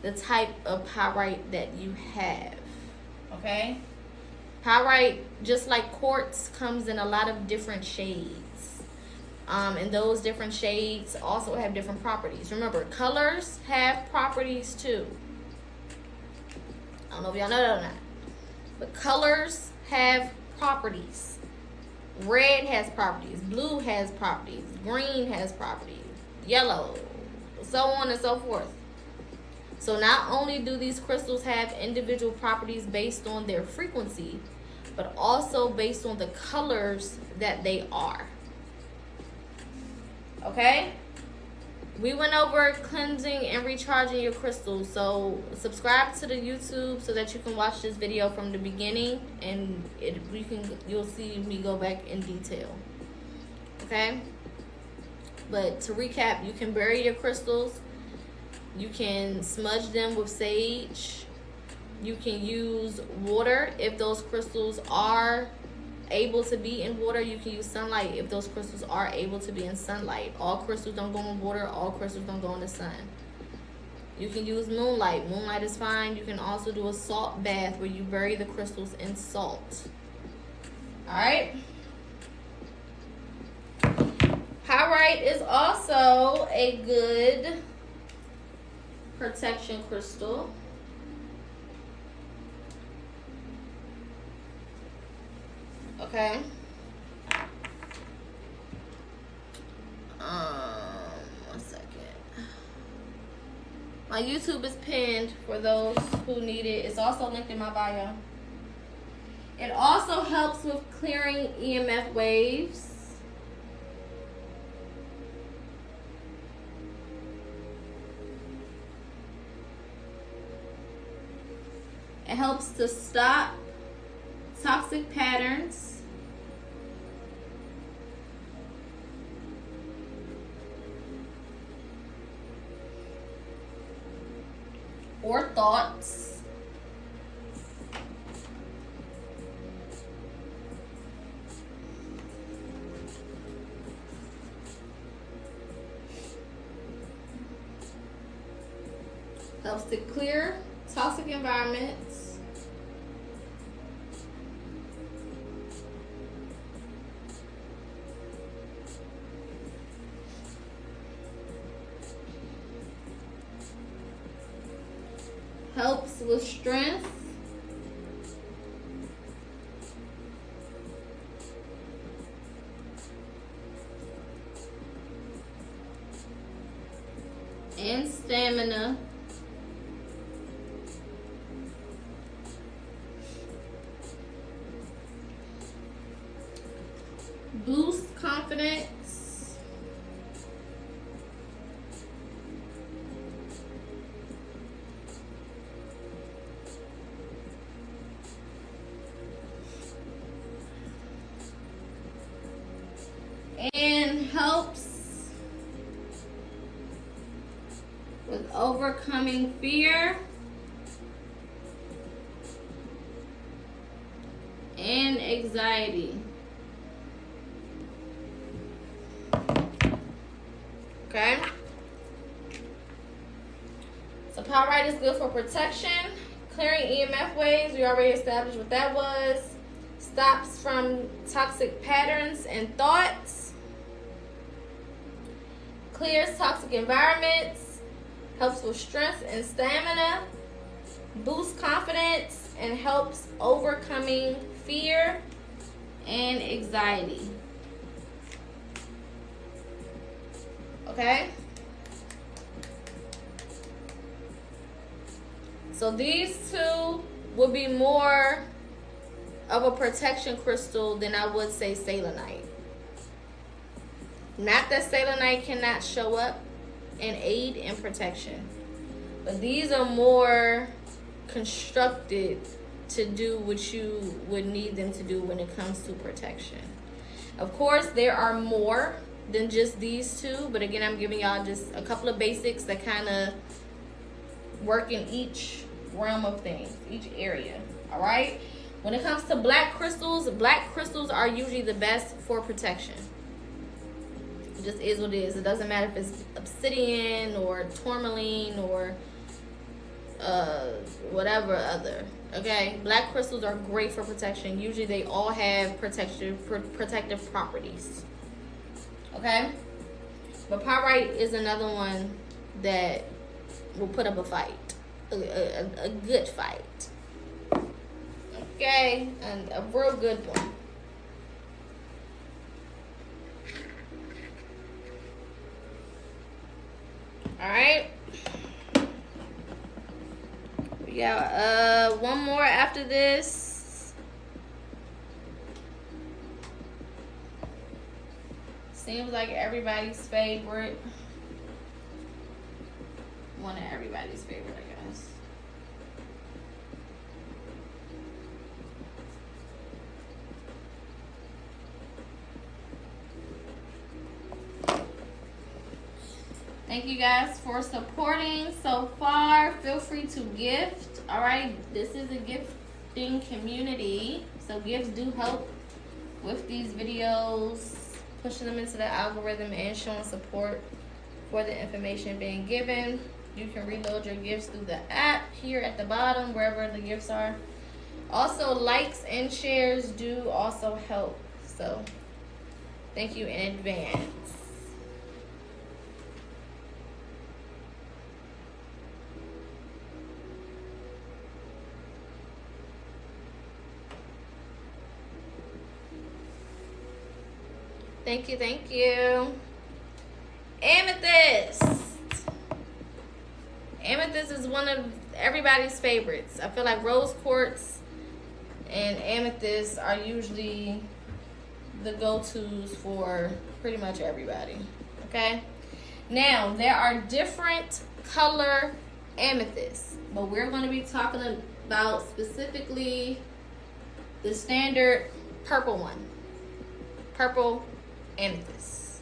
the type of pyrite that you have. Okay? Pyrite, just like quartz, comes in a lot of different shades. And those different shades also have different properties. Remember, colors have properties too. I don't know if y'all know that or not. But colors have properties. Red has properties. Blue has properties. Green has properties. Yellow. So on and so forth. So not only do these crystals have individual properties based on their frequency, but also based on the colors that they are. Okay? We went over cleansing and recharging your crystals. So subscribe to the YouTube so that you can watch this video from the beginning, and you'll see me go back in detail. Okay? But to recap, you can bury your crystals. You can smudge them with sage. You can use water if those crystals are able to be in water. You can use sunlight if those crystals are able to be in sunlight. All crystals don't go in water. All crystals don't go in the sun. You can use moonlight. Moonlight is fine. You can also do a salt bath where you bury the crystals in salt. Alright. Pyrite is also a good protection crystal. Okay. One second. My YouTube is pinned for those who need it. It's also linked in my bio. It also helps with clearing EMF waves. It helps to stop toxic patterns. Or thoughts. Helps to clear toxic environments. Helps with strength. And stamina. Boost confidence. And helps with overcoming fear and anxiety. Okay. So pyrite is good for protection, clearing EMF waves. We already established what that was. Stops from toxic patterns and thoughts. Clears toxic environments. Helps with strength and stamina. Boosts confidence and helps overcoming fear and anxiety. Okay? So these two would be more of a protection crystal than I would say selenite. Not that selenite cannot show up and aid in protection, but these are more constructed to do what you would need them to do when it comes to protection. Of course, there are more than just these two, but again, I'm giving y'all just a couple of basics that kind of work in each realm of things, each area. All right. When it comes to black crystals are usually the best for protection. It just is what it is. It doesn't matter if it's obsidian or tourmaline or whatever other. Okay, black crystals are great for protection. Usually they all have protective properties. Okay, but pyrite is another one that will put up a fight, a good fight. Okay, and a real good one. All right. We got one more after this. Seems like everybody's favorite. One of everybody's favorite, I guess. Thank you guys for supporting so far. Feel free to gift. All right, this is a gifting community, so gifts do help with these videos, pushing them into the algorithm and showing support for the information being given. You can reload your gifts through the app here at the bottom, wherever the gifts are. Also, likes and shares do also help. So, thank you in advance. Thank you, thank you. Amethyst. Amethyst is one of everybody's favorites. I feel like rose quartz and amethyst are usually the go-tos for pretty much everybody. Okay? Now, there are different color amethysts, but we're going to be talking about specifically the standard purple one. Purple amethyst.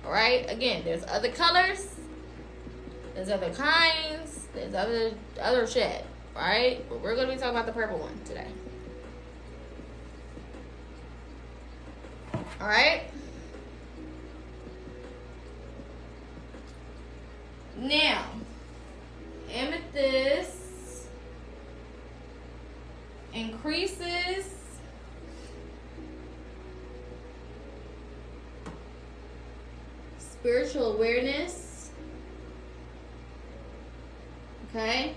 All right, again, there's other colors, there's other kinds, there's other shit, right? But we're going to be talking about the purple one today. All right, now amethyst increases spiritual awareness. Okay.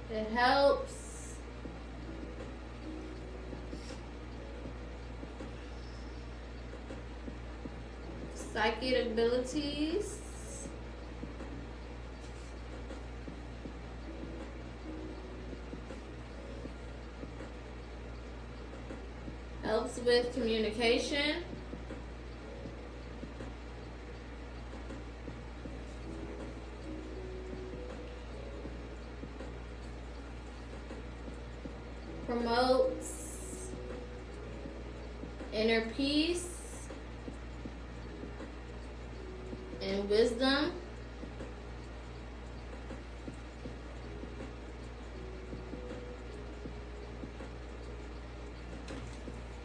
It helps psychic abilities. Helps with communication. Promotes inner peace and wisdom.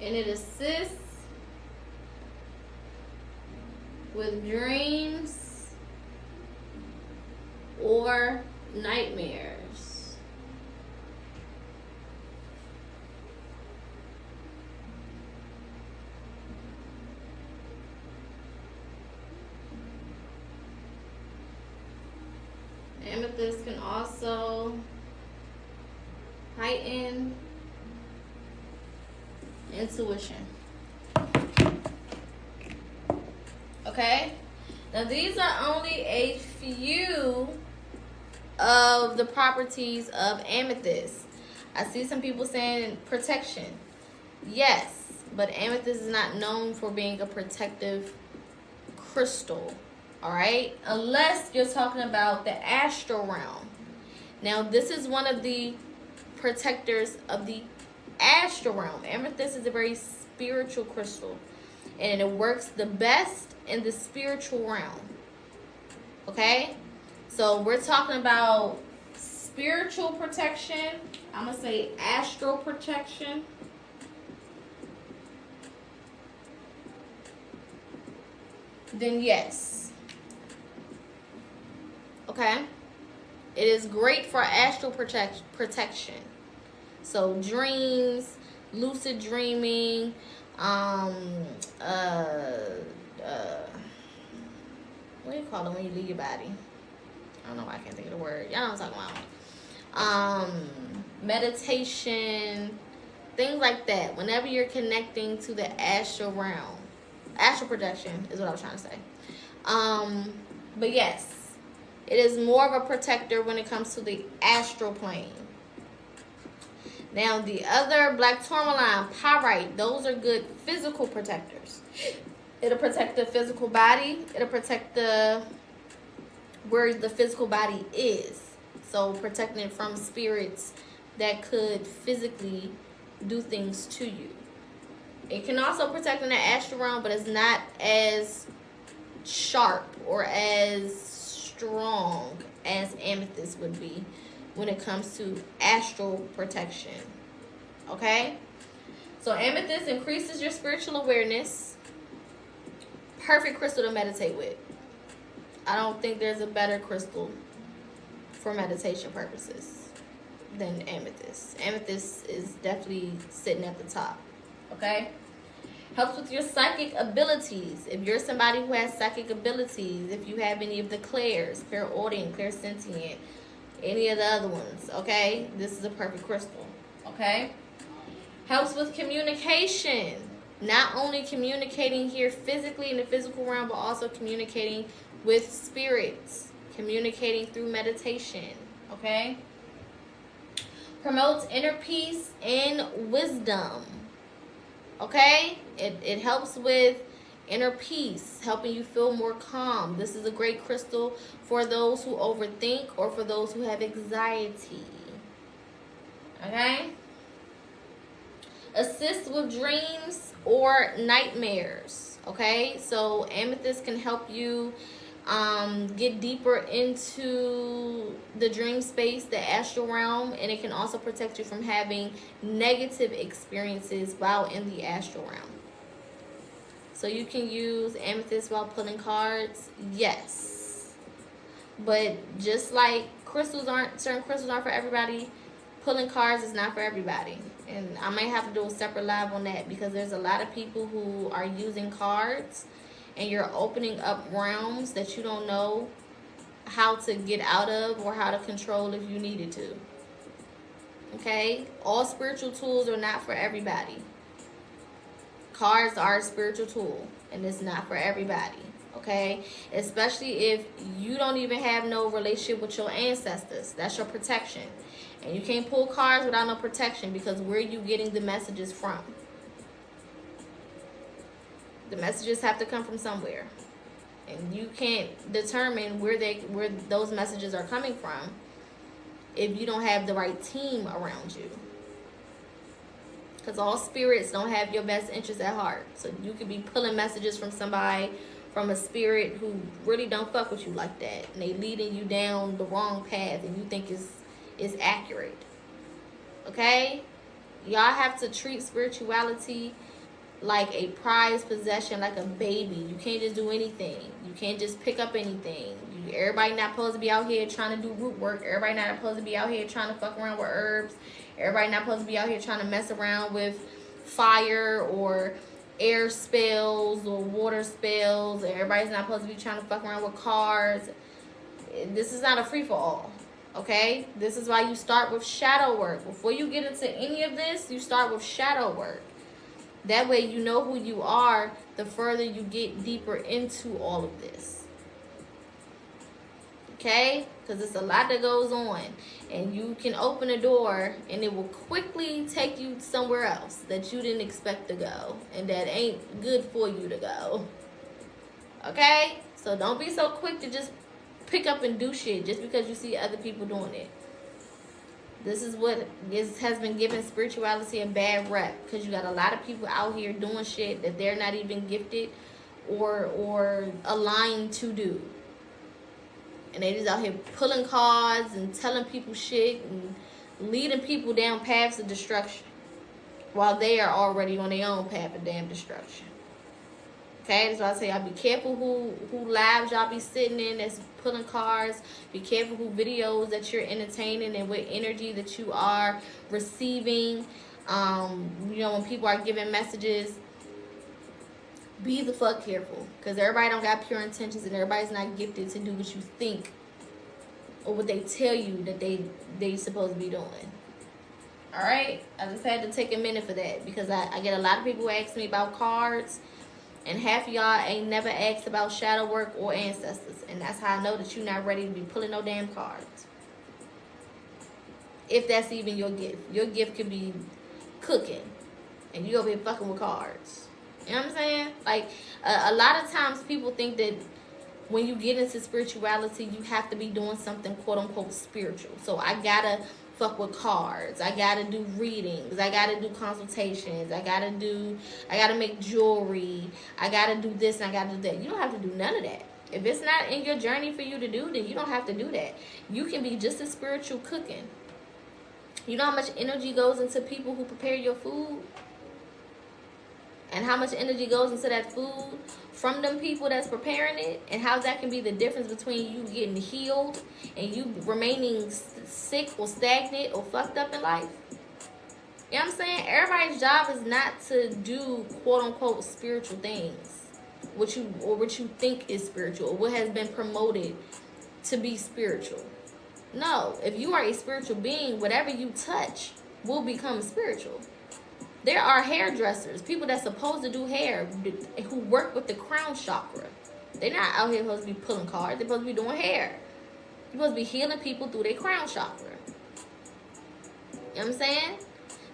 And it assists with dreams or nightmares. Amethyst can also heighten intuition. Okay, now these are only a few of the properties of amethyst. I see some people saying protection. Yes, but amethyst is not known for being a protective crystal. All right, unless you're talking about the astral realm. Now, this is one of the protectors of the astral realm. Amethyst is a very spiritual crystal, and it works the best in the spiritual realm. Okay, so we're talking about spiritual protection. I'm gonna say astral protection. Then yes. Okay, it is great for astral protection. So dreams, lucid dreaming, what do you call it when you leave your body? I don't know why I can't think of the word. Y'all know what I'm talking about. Meditation, things like that. Whenever you're connecting to the astral realm, astral projection is what I was trying to say. But yes, it is more of a protector when it comes to the astral plane. Now, the other black tourmaline, pyrite, those are good physical protectors. It'll protect the physical body. It'll protect where the physical body is. So, protecting it from spirits that could physically do things to you. It can also protect in the astral realm, but it's not as sharp or as strong as amethyst would be when it comes to astral protection. Okay? So amethyst increases your spiritual awareness. Perfect crystal to meditate with. I don't think there's a better crystal for meditation purposes than amethyst. Amethyst is definitely sitting at the top. Okay? Helps with your psychic abilities. If you're somebody who has psychic abilities, if you have any of the clairs, clairaudient, clairsentient, any of the other ones, okay? This is a perfect crystal, okay? Helps with communication. Not only communicating here physically in the physical realm, but also communicating with spirits. Communicating through meditation, okay? Promotes inner peace and wisdom, okay? It helps with inner peace, helping you feel more calm. This is a great crystal for those who overthink or for those who have anxiety, okay? Assist with dreams or nightmares, okay? So amethyst can help you get deeper into the dream space, the astral realm, and it can also protect you from having negative experiences while in the astral realm. So you can use amethyst while pulling cards, yes. But just like certain crystals aren't for everybody, pulling cards is not for everybody. And I might have to do a separate live on that because there's a lot of people who are using cards and you're opening up realms that you don't know how to get out of or how to control if you needed to. Okay? All spiritual tools are not for everybody. Cards are a spiritual tool and it's not for everybody. Okay? Especially if you don't even have no relationship with your ancestors. That's your protection. And you can't pull cards without no protection because where are you getting the messages from? The messages have to come from somewhere. And you can't determine where those messages are coming from if you don't have the right team around you. Because all spirits don't have your best interests at heart. So you could be pulling messages from somebody, from a spirit who really don't fuck with you like that. And they leading you down the wrong path and you think is accurate. Okay? Y'all have to treat spirituality like a prized possession, like a baby. You can't just do anything. You can't just pick up anything. Everybody not supposed to be out here trying to do root work. Everybody not supposed to be out here trying to fuck around with herbs. Everybody not supposed to be out here trying to mess around with fire or air spells or water spells. Everybody's not supposed to be trying to fuck around with cards. This is not a free-for-all. Okay? This is why you start with shadow work. Before you get into any of this, you start with shadow work. That way you know who you are the further you get deeper into all of this. Okay? Because it's a lot that goes on. And you can open a door and it will quickly take you somewhere else that you didn't expect to go. And that ain't good for you to go. Okay? So don't be so quick to just pick up and do shit just because you see other people doing it. This is what has been giving spirituality a bad rep. Because you got a lot of people out here doing shit that they're not even gifted or aligned to do. And they just out here pulling cards and telling people shit and leading people down paths of destruction. While they are already on their own path of damn destruction. Okay, that's why I say y'all be careful who lives y'all be sitting in that's pulling cards. Be careful who videos that you're entertaining and what energy that you are receiving. You know, when people are giving messages, be the fuck careful. Because everybody don't got pure intentions and everybody's not gifted to do what you think or what they tell you that they supposed to be doing. Alright? I just had to take a minute for that because I get a lot of people who ask me about cards. And half of y'all ain't never asked about shadow work or ancestors. And that's how I know that you're not ready to be pulling no damn cards. If that's even your gift. Your gift could be cooking. And you over here fucking with cards. You know what I'm saying? Like, a lot of times people think that when you get into spirituality, you have to be doing something quote-unquote spiritual. So I gotta fuck with cards. I gotta do readings. I gotta do consultations. I gotta make jewelry. I gotta do this and I gotta do that. You don't have to do none of that. If it's not in your journey for you to do, then you don't have to do that. You can be just as spiritual cooking. You know how much energy goes into people who prepare your food? And how much energy goes into that food from them people that's preparing it, and how that can be the difference between you getting healed and you remaining sick or stagnant or fucked up in life. You know what I'm saying? Everybody's job is not to do quote unquote spiritual things, what you think is spiritual, or what has been promoted to be spiritual. No, if you are a spiritual being, whatever you touch will become spiritual. There are hairdressers, people that's supposed to do hair, who work with the crown chakra. They're not out here supposed to be pulling cards. They're supposed to be doing hair. You're supposed to be healing people through their crown chakra. You know what I'm saying?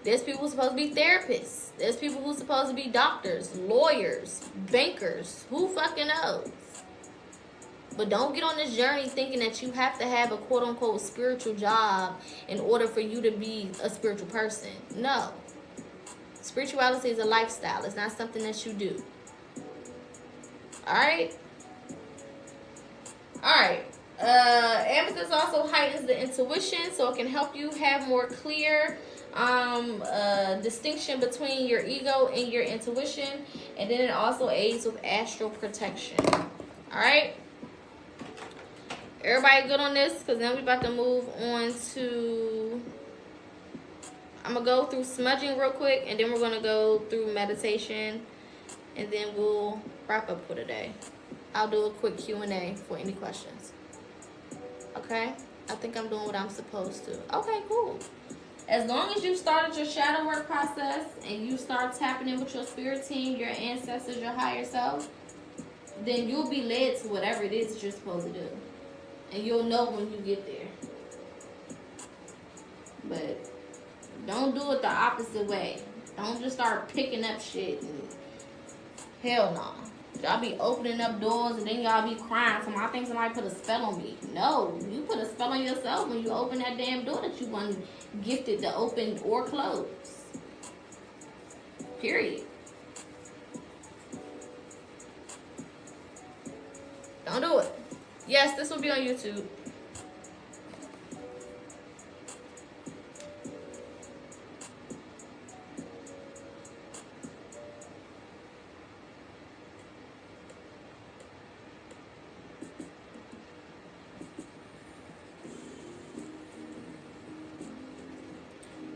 There's people who's supposed to be therapists. There's people who's supposed to be doctors, lawyers, bankers. Who fucking knows? But don't get on this journey thinking that you have to have a quote-unquote spiritual job in order for you to be a spiritual person. No. Spirituality is a lifestyle. It's not something that you do. Alright? Alright. Amethyst also heightens the intuition, so it can help you have more clear distinction between your ego and your intuition. And then it also aids with astral protection. Alright? Everybody good on this? Because then we're about to move on to... I'm going to go through smudging real quick, and then we're going to go through meditation, and then we'll wrap up for today. I'll do a quick Q&A for any questions. Okay? I think I'm doing what I'm supposed to. Okay, cool. As long as you started your shadow work process, and you start tapping in with your spirit team, your ancestors, your higher self, then you'll be led to whatever it is that you're supposed to do. And you'll know when you get there. But... don't do it the opposite way. Don't just start picking up shit. Hell no. Y'all be opening up doors and then y'all be crying. I think somebody put a spell on me. No, you put a spell on yourself when you open that damn door that you weren't gifted to open or close. Period. Don't do it. Yes, this will be on YouTube.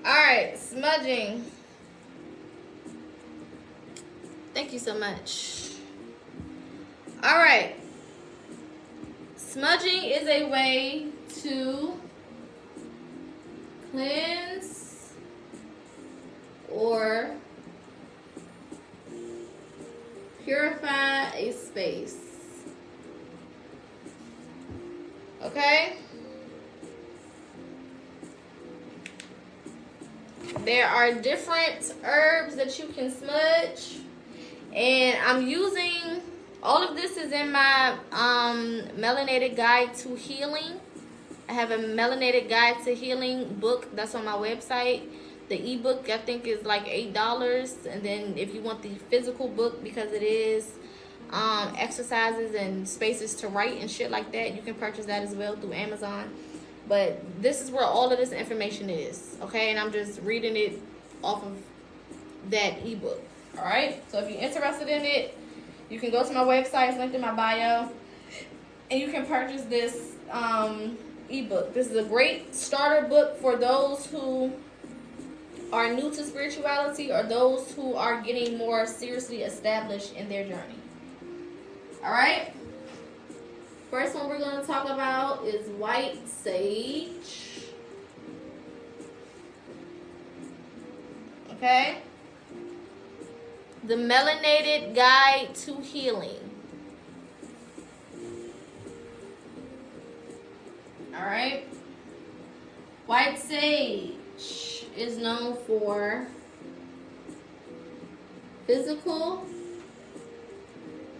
Alright, smudging. Thank you so much. Alright. Smudging is a way to cleanse or purify a space. Okay? There are different herbs that you can smudge, and I'm using, all of this is in my Melanated Guide to Healing. I have a Melanated Guide to Healing book that's on my website. The ebook I think is like $8, and then if you want the physical book, because it is exercises and spaces to write and shit like that, you can purchase that as well through Amazon. But this is where all of this information is, okay? And I'm just reading it off of that ebook, all right? So if you're interested in it, you can go to my website. It's linked in my bio. And you can purchase this ebook. This is a great starter book for those who are new to spirituality or those who are getting more seriously established in their journey. All right? First one we're going to talk about is white sage. Okay? The Melanated Guide to Healing. Alright? White sage is known for physical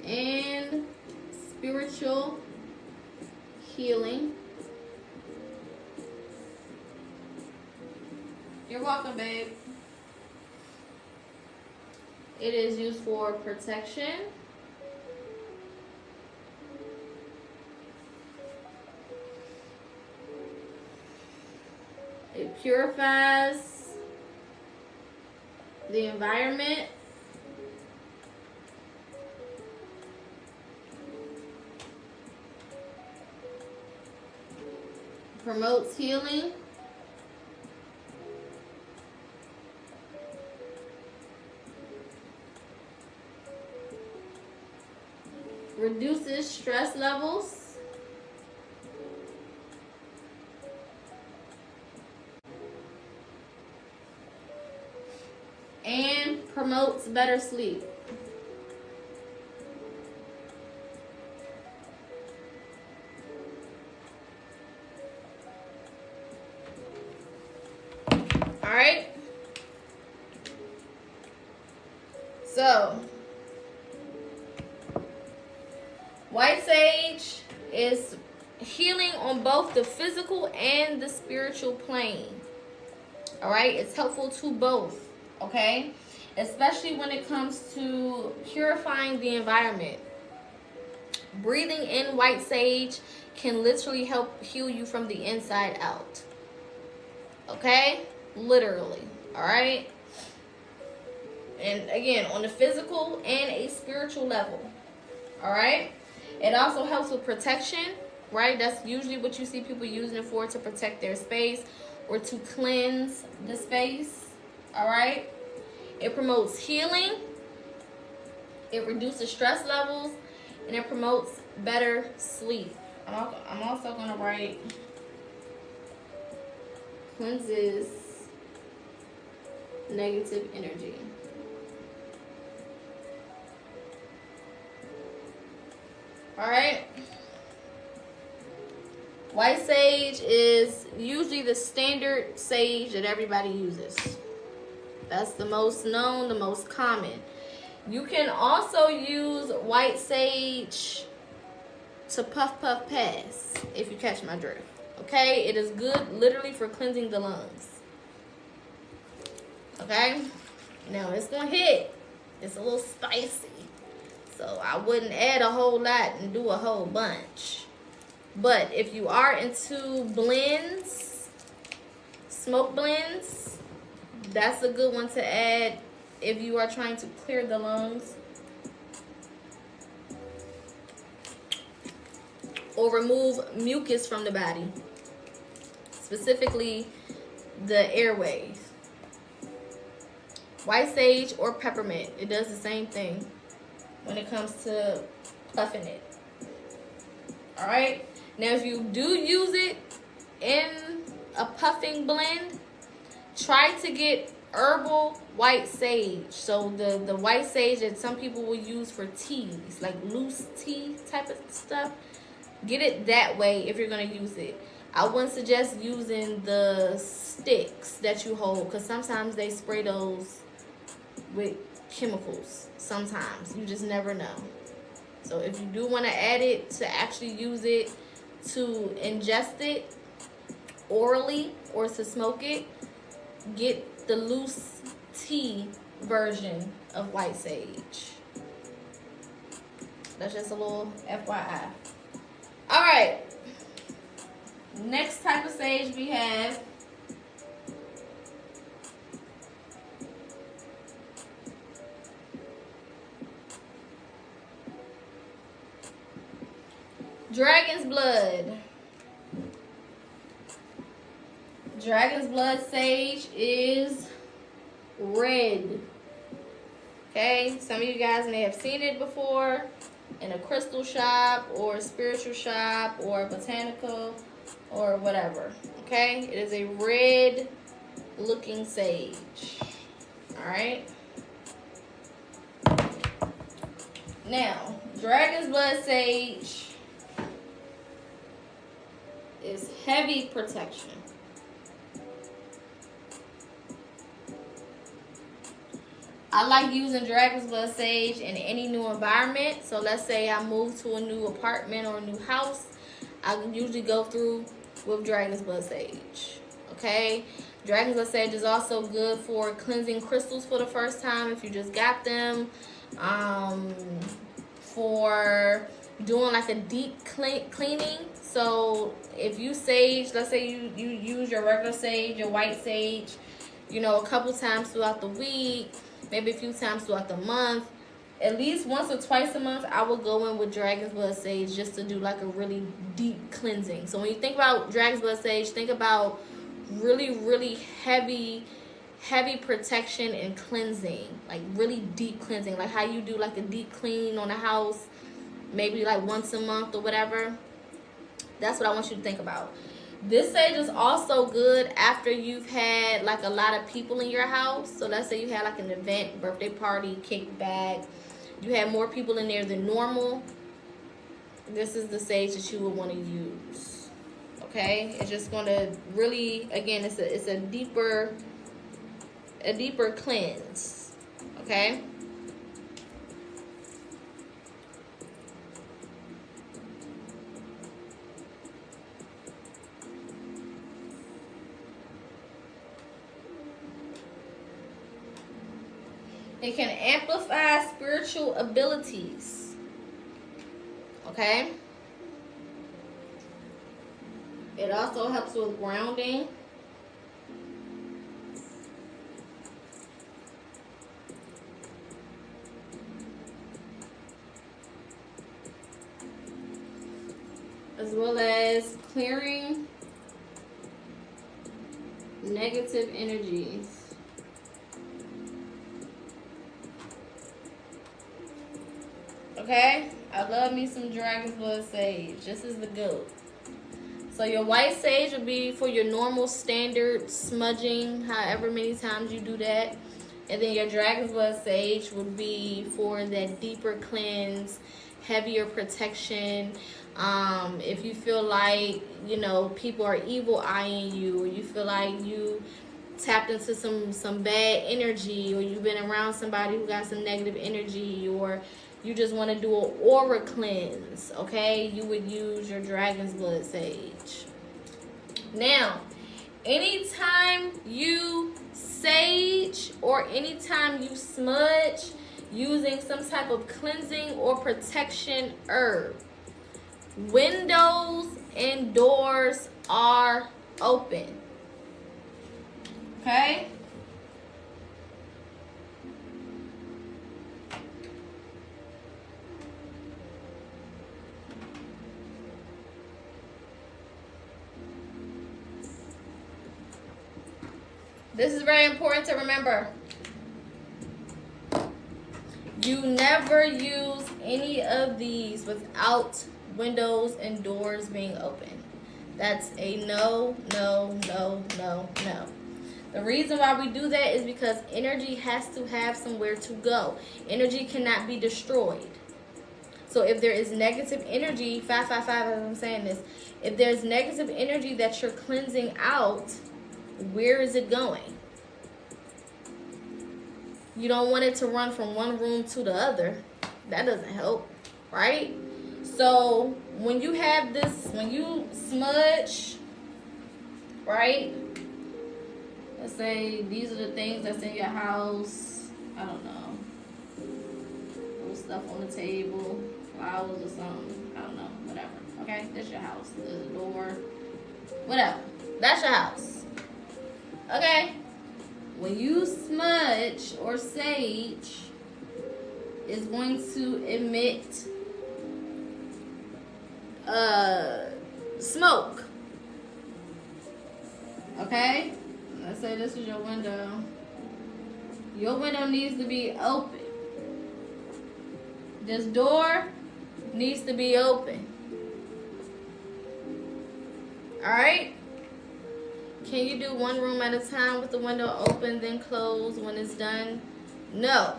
and spiritual healing. You're welcome, babe. It is used for protection. It purifies the environment. Promotes healing. Reduces stress levels. And promotes better sleep. Alright. So, white sage is healing on both the physical and the spiritual plane. Alright, it's helpful to both. Okay, especially when it comes to purifying the environment. Breathing in white sage can literally help heal you from the inside out. Okay, literally. All right, and again, on the physical and a spiritual level. All right, it also helps with protection. Right, that's usually what you see people using it for, to protect their space or to cleanse the space. All right, it promotes healing, it reduces stress levels, and it promotes better sleep. I'm also going to write cleanses negative energy. All right, white sage is usually the standard sage that everybody uses. That's the most known, the most common. You can also use white sage to puff pass, if you catch my drift. Okay, it is good literally for cleansing the lungs. Okay, now it's gonna hit. It's a little spicy, so I wouldn't add a whole lot and do a whole bunch. But if you are into blends, smoke blends, that's a good one to add if you are trying to clear the lungs or remove mucus from the body, specifically the airways. White sage or peppermint, it does the same thing when it comes to puffing it. All right, now if you do use it in a puffing blend, try to get herbal white sage. So the white sage that some people will use for teas, like loose tea type of stuff, get it that way if you're going to use it. I wouldn't suggest using the sticks that you hold, because sometimes they spray those with chemicals. Sometimes you just never know. So if you do want to add it to actually use it to ingest it orally or to smoke it, get the loose tea version of white sage. That's just a little FYI. All right, next type of sage we have dragon's blood. Dragon's blood sage is red. Okay, some of you guys may have seen it before in a crystal shop or a spiritual shop or a botanical or whatever. Okay, it is a red looking sage. All right, now dragon's blood sage is heavy protection. I like using dragon's blood sage in any new environment. So let's say I move to a new apartment or a new house, I usually go through with dragon's blood sage. Okay, Dragon's Blood Sage is also good for cleansing crystals for the first time if you just got them. For doing like a deep cleaning. So if you sage, let's say you use your regular sage, your white sage, you know, a couple times throughout the week, maybe a few times throughout the month, at least once or twice a month, I will go in with Dragon's Blood Sage just to do like a really deep cleansing. So when you think about Dragon's Blood Sage, think about really, really heavy protection and cleansing, like really deep cleansing, like how you do like a deep clean on a house, maybe like once a month or whatever. That's what I want you to think about. This sage is also good after you've had like a lot of people in your house. So let's say you had like an event, birthday party, kickback, you had more people in there than normal. This is the sage that you would want to use. Okay, it's just going to really, again, it's a deeper cleanse. Okay. It can amplify spiritual abilities. Okay. It also helps with grounding. As well as clearing negative energies. Okay, I love me some Dragon's Blood Sage. This is the goat. So your white sage would be for your normal standard smudging, however many times you do that. And then your Dragon's Blood Sage would be for that deeper cleanse, heavier protection. If you feel like, you know, people are evil eyeing you, or you feel like you tapped into some bad energy, or you've been around somebody who got some negative energy, or you just want to do an aura cleanse, okay, you would use your Dragon's Blood Sage. Now, anytime you sage or anytime you smudge using some type of cleansing or protection herb, windows and doors are open. Okay? This is very important to remember. You never use any of these without windows and doors being open. That's a no, no, no, no, no. The reason why we do that is because energy has to have somewhere to go. Energy cannot be destroyed. So if there is negative energy, 555, as I'm saying this, if there's negative energy that you're cleansing out, where is it going? You don't want it to run from one room to the other. That doesn't help, right? So when you have this, when you smudge, right? Let's say these are the things that's in your house. I don't know. Little stuff on the table, flowers or something. I don't know, whatever. Okay, that's your house. There's a door, whatever. That's your house. Okay. When you smudge or sage, it's going to emit smoke. Okay? Let's say this is your window. Your window needs to be open. This door needs to be open. Alright? Can you do one room at a time with the window open, then close when it's done? No.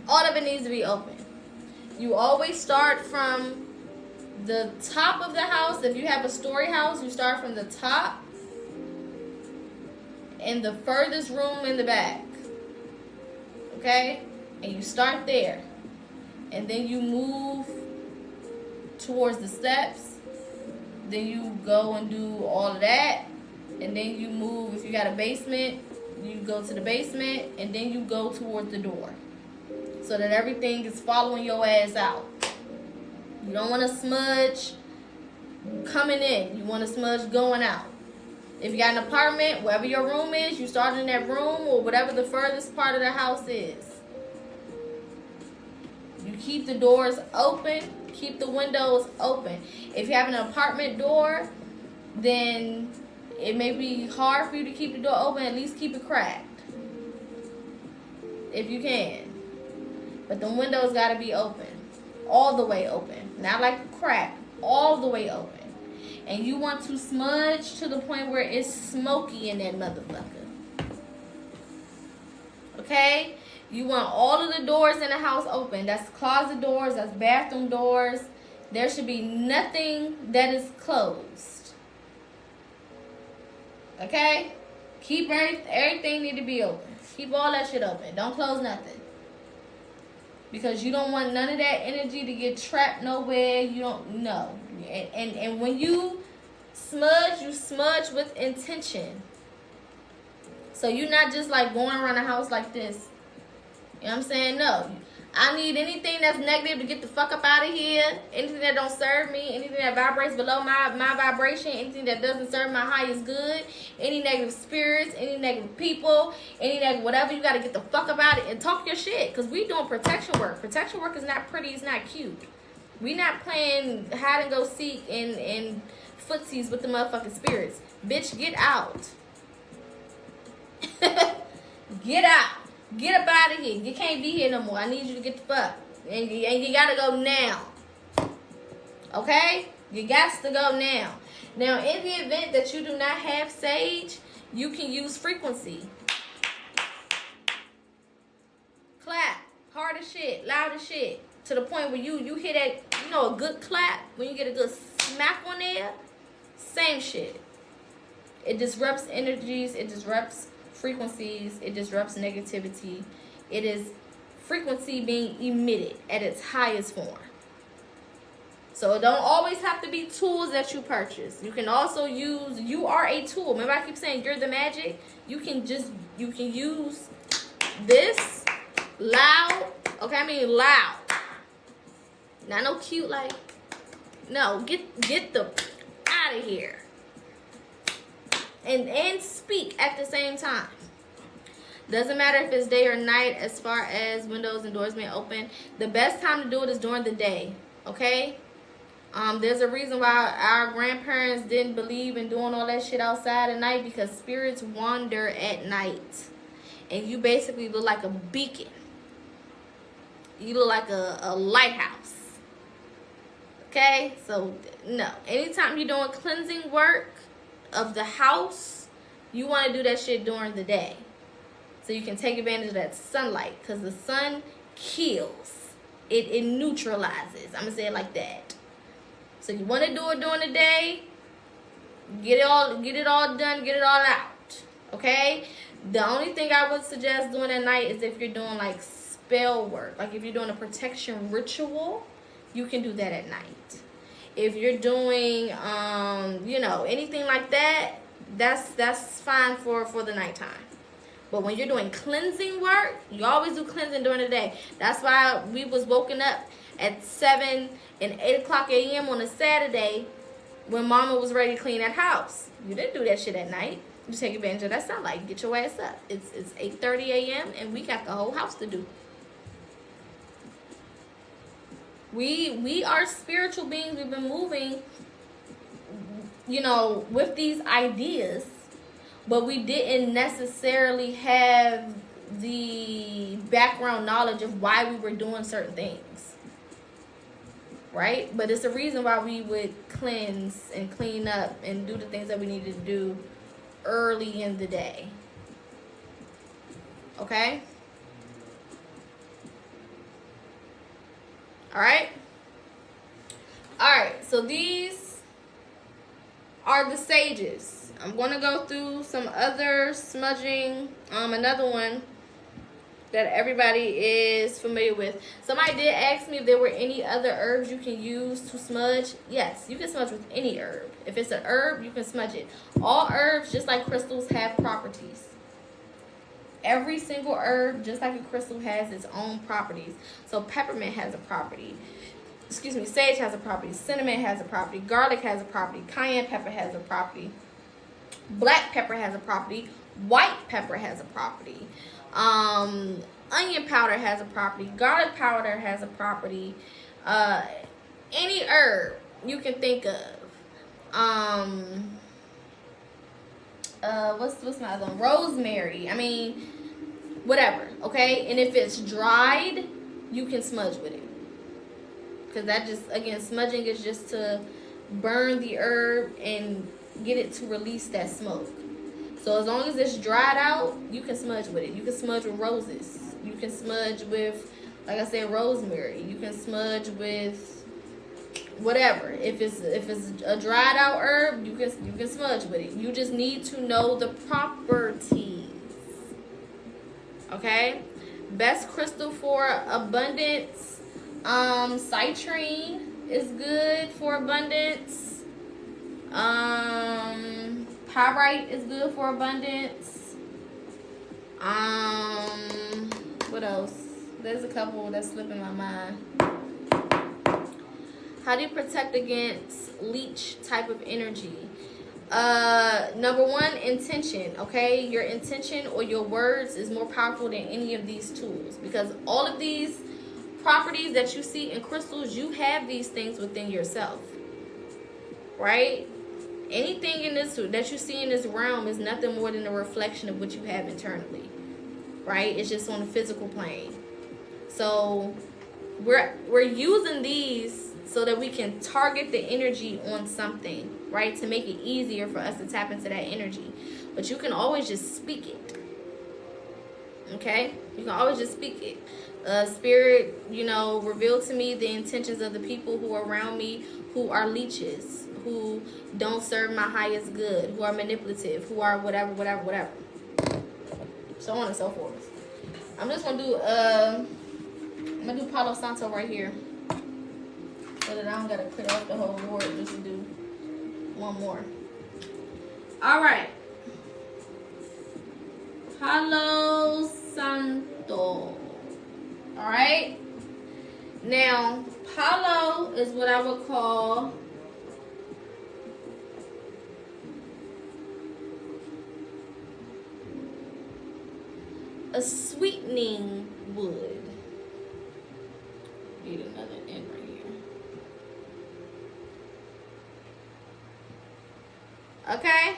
All of it needs to be open. You always start from the top of the house. If you have a story house, you start from the top and the furthest room in the back. Okay? And you start there. And then you move towards the steps. Then you go and do all of that. and then you move. If you got a basement, you go to the basement, and then you go towards the door, so that everything is following your ass out. You don't want to smudge coming in. You want to smudge going out. If you got an apartment, wherever your room is, you start in that room or whatever the furthest part of the house is. You keep the doors open. Keep the windows open. If you have an apartment door, then it may be hard for you to keep the door open. At least keep it cracked, if you can. But the windows got to be open. All the way open. Not like a crack. All the way open. And you want to smudge to the point where it's smoky in that motherfucker. Okay? You want all of the doors in the house open. That's closet doors. That's bathroom doors. There should be nothing that is closed. Okay? Keep everything need to be open. Keep all that shit open. Don't close nothing. Because you don't want none of that energy to get trapped nowhere. You don't know. And when you smudge with intention. So you're not just like going around the house like this. You know what I'm saying? No. I need anything that's negative to get the fuck up out of here. Anything that don't serve me. Anything that vibrates below my vibration. Anything that doesn't serve my highest good. Any negative spirits. Any negative people. Any negative whatever. You got to get the fuck up out of it and talk your shit. Because we doing protection work. Protection work is not pretty. It's not cute. We not playing hide and go seek and footsies with the motherfucking spirits. Bitch, get out. Get out. Get up out of here. You can't be here no more. I need you to get the fuck. And you gotta go now. Okay? You got to go now. Now, in the event that you do not have sage, you can use frequency. Clap. Hard as shit. Loud as shit. To the point where you hear that, you know, a good clap. When you get a good smack on there. Same shit. It disrupts energies. It disrupts frequencies. It disrupts negativity. It is frequency being emitted at its highest form. So it don't always have to be tools that you purchase. You can also use, you are a tool. Remember I keep saying you're the magic? You can use this loud. Okay, I mean loud. Not no cute like, no, get the out of here. And speak at the same time. Doesn't matter if it's day or night as far as windows and doors being open. The best time to do it is during the day. Okay? There's a reason why our grandparents didn't believe in doing all that shit outside at night, because spirits wander at night. And you basically look like a beacon. You look like a lighthouse. Okay? So, no. Anytime you're doing cleansing work of the house, you want to do that shit during the day. So you can take advantage of that sunlight. Because the sun kills. It neutralizes. I'm going to say it like that. So you want to do it during the day. Get it all done. Get it all out. Okay? The only thing I would suggest doing at night is if you're doing like spell work. Like if you're doing a protection ritual, you can do that at night. If you're doing, you know, anything like that, that's fine for the nighttime. But when you're doing cleansing work, you always do cleansing during the day. That's why we was woken up at 7 and 8 o'clock a.m. on a Saturday when Mama was ready to clean that house. You didn't do that shit at night. You take advantage of that sunlight. Get your ass up. It's 8:30 a.m. and we got the whole house to do. We are spiritual beings. We've been moving, you know, with these ideas, but we didn't necessarily have the background knowledge of why we were doing certain things, right? But it's a reason why we would cleanse and clean up and do the things that we needed to do early in the day. Okay? Alright, so these are the sages. I'm going to go through some other smudging. Another one that everybody is familiar with. Somebody did ask me if there were any other herbs you can use to smudge. Yes, you can smudge with any herb. If it's an herb, you can smudge it. All herbs, just like crystals, have properties. Every single herb, just like a crystal, has its own properties. So peppermint has a property. Excuse me, sage has a property. Cinnamon has a property. Garlic has a property. Cayenne pepper has a property. Black pepper has a property. White pepper has a property. Onion powder has a property. Garlic powder has a property. Any herb you can think of. What's my other one? Rosemary. I mean, whatever. Okay, and if it's dried, you can smudge with it. Because that just, again, smudging is just to burn the herb and get it to release that smoke. So as long as it's dried out, you can smudge with it. You can smudge with roses. You can smudge with, like I said, rosemary. You can smudge with whatever. If it's a dried out herb, you can smudge with it. You just need to know the properties. Okay? Best crystal for abundance. Citrine is good for abundance. Pyrite is good for abundance. What else? There's a couple that's slipping my mind. How do you protect against leech type of energy? Number one, intention. Okay, your intention or your words is more powerful than any of these tools, because all of these properties that you see in crystals, you have these things within yourself, right? Anything in this that you see in this realm is nothing more than a reflection of what you have internally, right? It's just on a physical plane. So we're using these so that we can target the energy on something, right? To make it easier for us to tap into that energy. But you can always just speak it. Okay? You can always just speak it. Spirit, reveal to me the intentions of the people who are around me who are leeches, who don't serve my highest good, who are manipulative, who are whatever. So on and so forth. I'm just gonna do Palo Santo right here, so that I don't gotta clear up the whole board just to do one more. All right. Palo Santo. All right. Now, Palo is what I would call a sweetening wood. Need another end right here. Okay?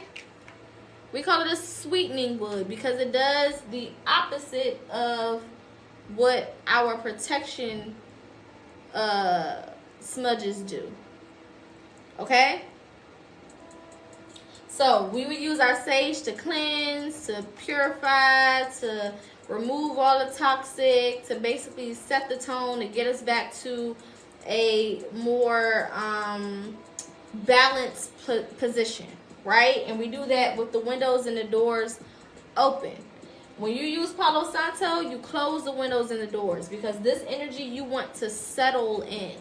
We call it a sweetening wood because it does the opposite of what our protection smudges do. Okay? So we would use our sage to cleanse, to purify, to remove all the toxic, to basically set the tone, to get us back to a more balanced position, right? And we do that with the windows and the doors open. When you use Palo Santo, you close the windows and the doors because this energy you want to settle in.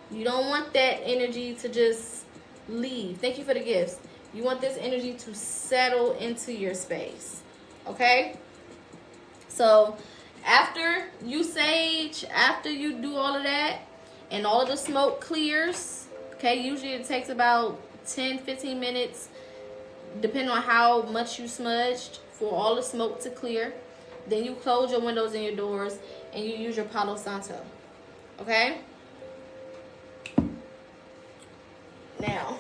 You don't want that energy to just leave. Thank you for the gifts. You want this energy to settle into your space. Okay? So after you sage, after you do all of that, and all of the smoke clears, okay, usually it takes about 10-15 minutes, depending on how much you smudged, for all the smoke to clear. Then you close your windows and your doors, and you use your Palo Santo. Okay? Now,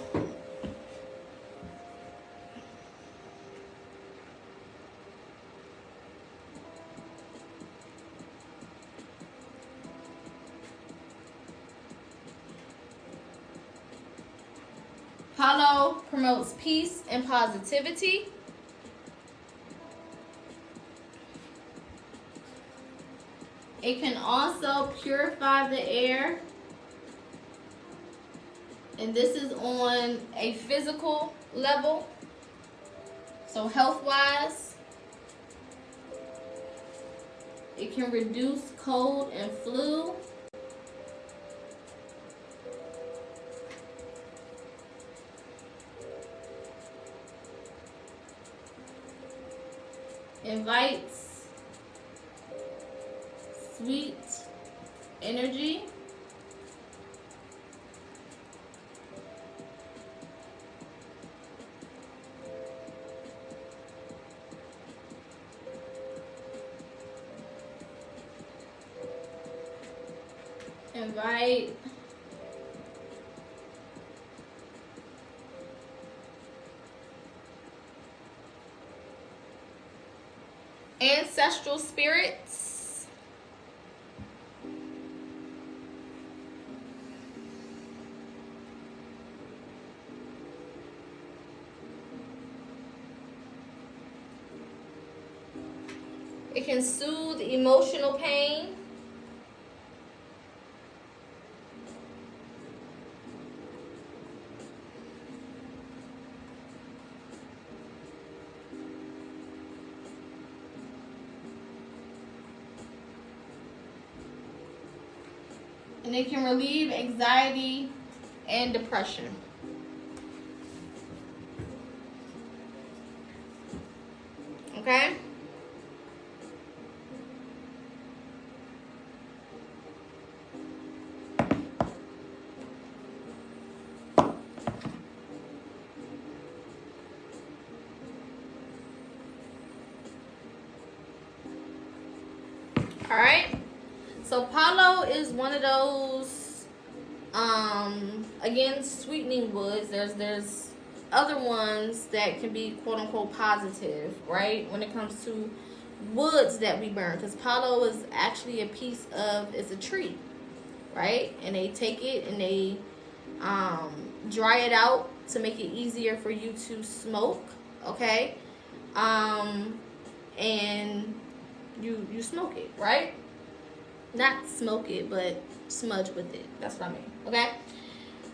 Palo promotes peace and positivity. It can also purify the air. And this is on a physical level. So health-wise. It can reduce cold and flu. Invites sweet energy. Invite ancestral spirits. It can soothe emotional pain. And it can relieve anxiety and depression. Okay? All right? So Palo is one of those, again, sweetening woods. There's other ones that can be quote unquote positive, right? When it comes to woods that we burn, because Palo is actually a piece of, it's a tree, right? And they take it and they dry it out to make it easier for you to smoke, okay? And you smoke it, right? Not smoke it, but smudge with it. That's what I mean, okay?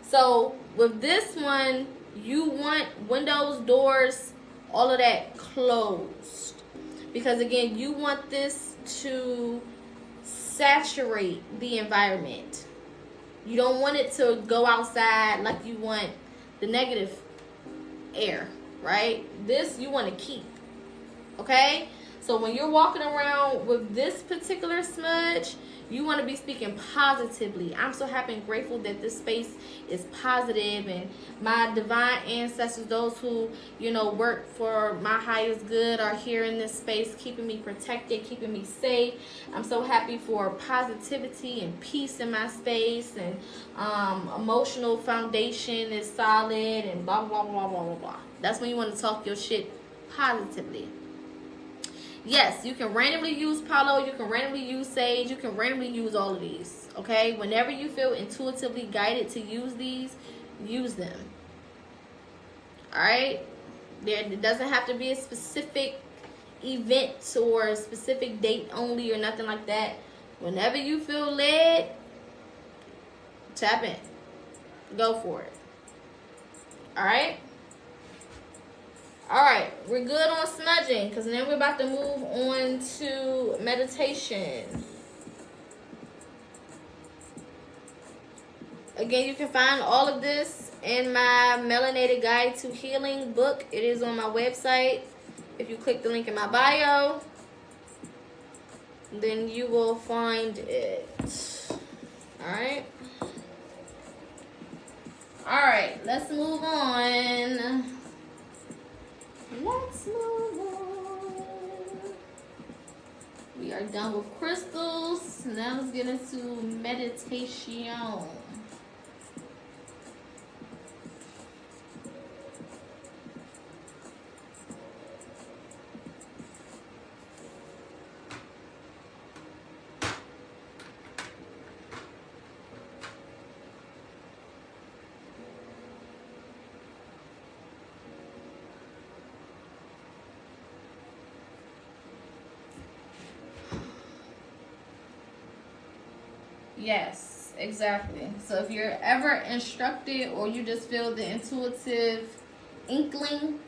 So with this one, you want windows, doors, all of that closed. Because again, you want this to saturate the environment. You don't want it to go outside like you want the negative air, right? This you want to keep, okay? So when you're walking around with this particular smudge, you want to be speaking positively. I'm so happy and grateful that this space is positive, and my divine ancestors, those who, you know, work for my highest good, are here in this space, keeping me protected, keeping me safe. I'm so happy for positivity and peace in my space, and emotional foundation is solid, and blah, blah, blah, blah, blah, blah. That's when you want to talk your shit positively. Yes, you can randomly use Palo, you can randomly use Sage, you can randomly use all of these, okay? Whenever you feel intuitively guided to use these, use them, all right? It doesn't have to be a specific event or a specific date only or nothing like that. Whenever you feel led, tap in. Go for it, all right? All right, we're good on smudging, because then we're about to move on to meditation. Again, you can find all of this in my Melanated Guide to Healing book. It is on my website. If you click the link in my bio, then you will find it. All right. All right, let's move on. Let's move on. We are done with crystals. Now let's get into meditation. Yes, exactly. So if you're ever instructed or you just feel the intuitive inkling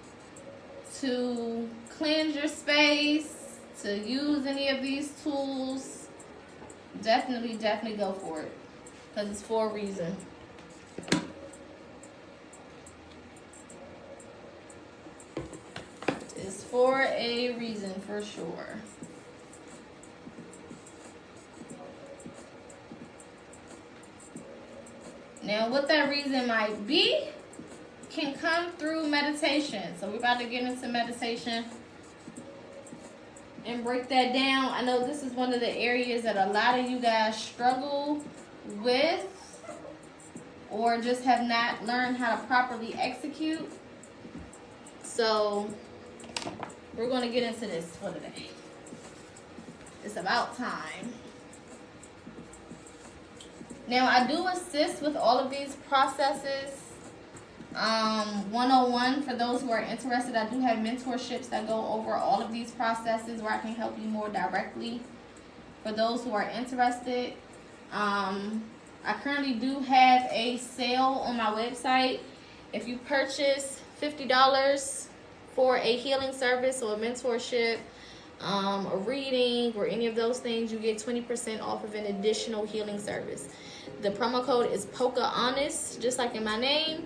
to cleanse your space, to use any of these tools, definitely go for it, because it's for a reason. It's for a reason, for sure. Now, what that reason might be can come through meditation. So we're about to get into meditation and break that down. I know this is one of the areas that a lot of you guys struggle with or just have not learned how to properly execute. So we're going to get into this for today. It's about time. Now, I do assist with all of these processes. 101, for those who are interested, I do have mentorships that go over all of these processes where I can help you more directly. For those who are interested, I currently do have a sale on my website. If you purchase $50 for a healing service or a mentorship, a reading, or any of those things, you get 20% off of an additional healing service. The promo code is PocaHonest, just like in my name.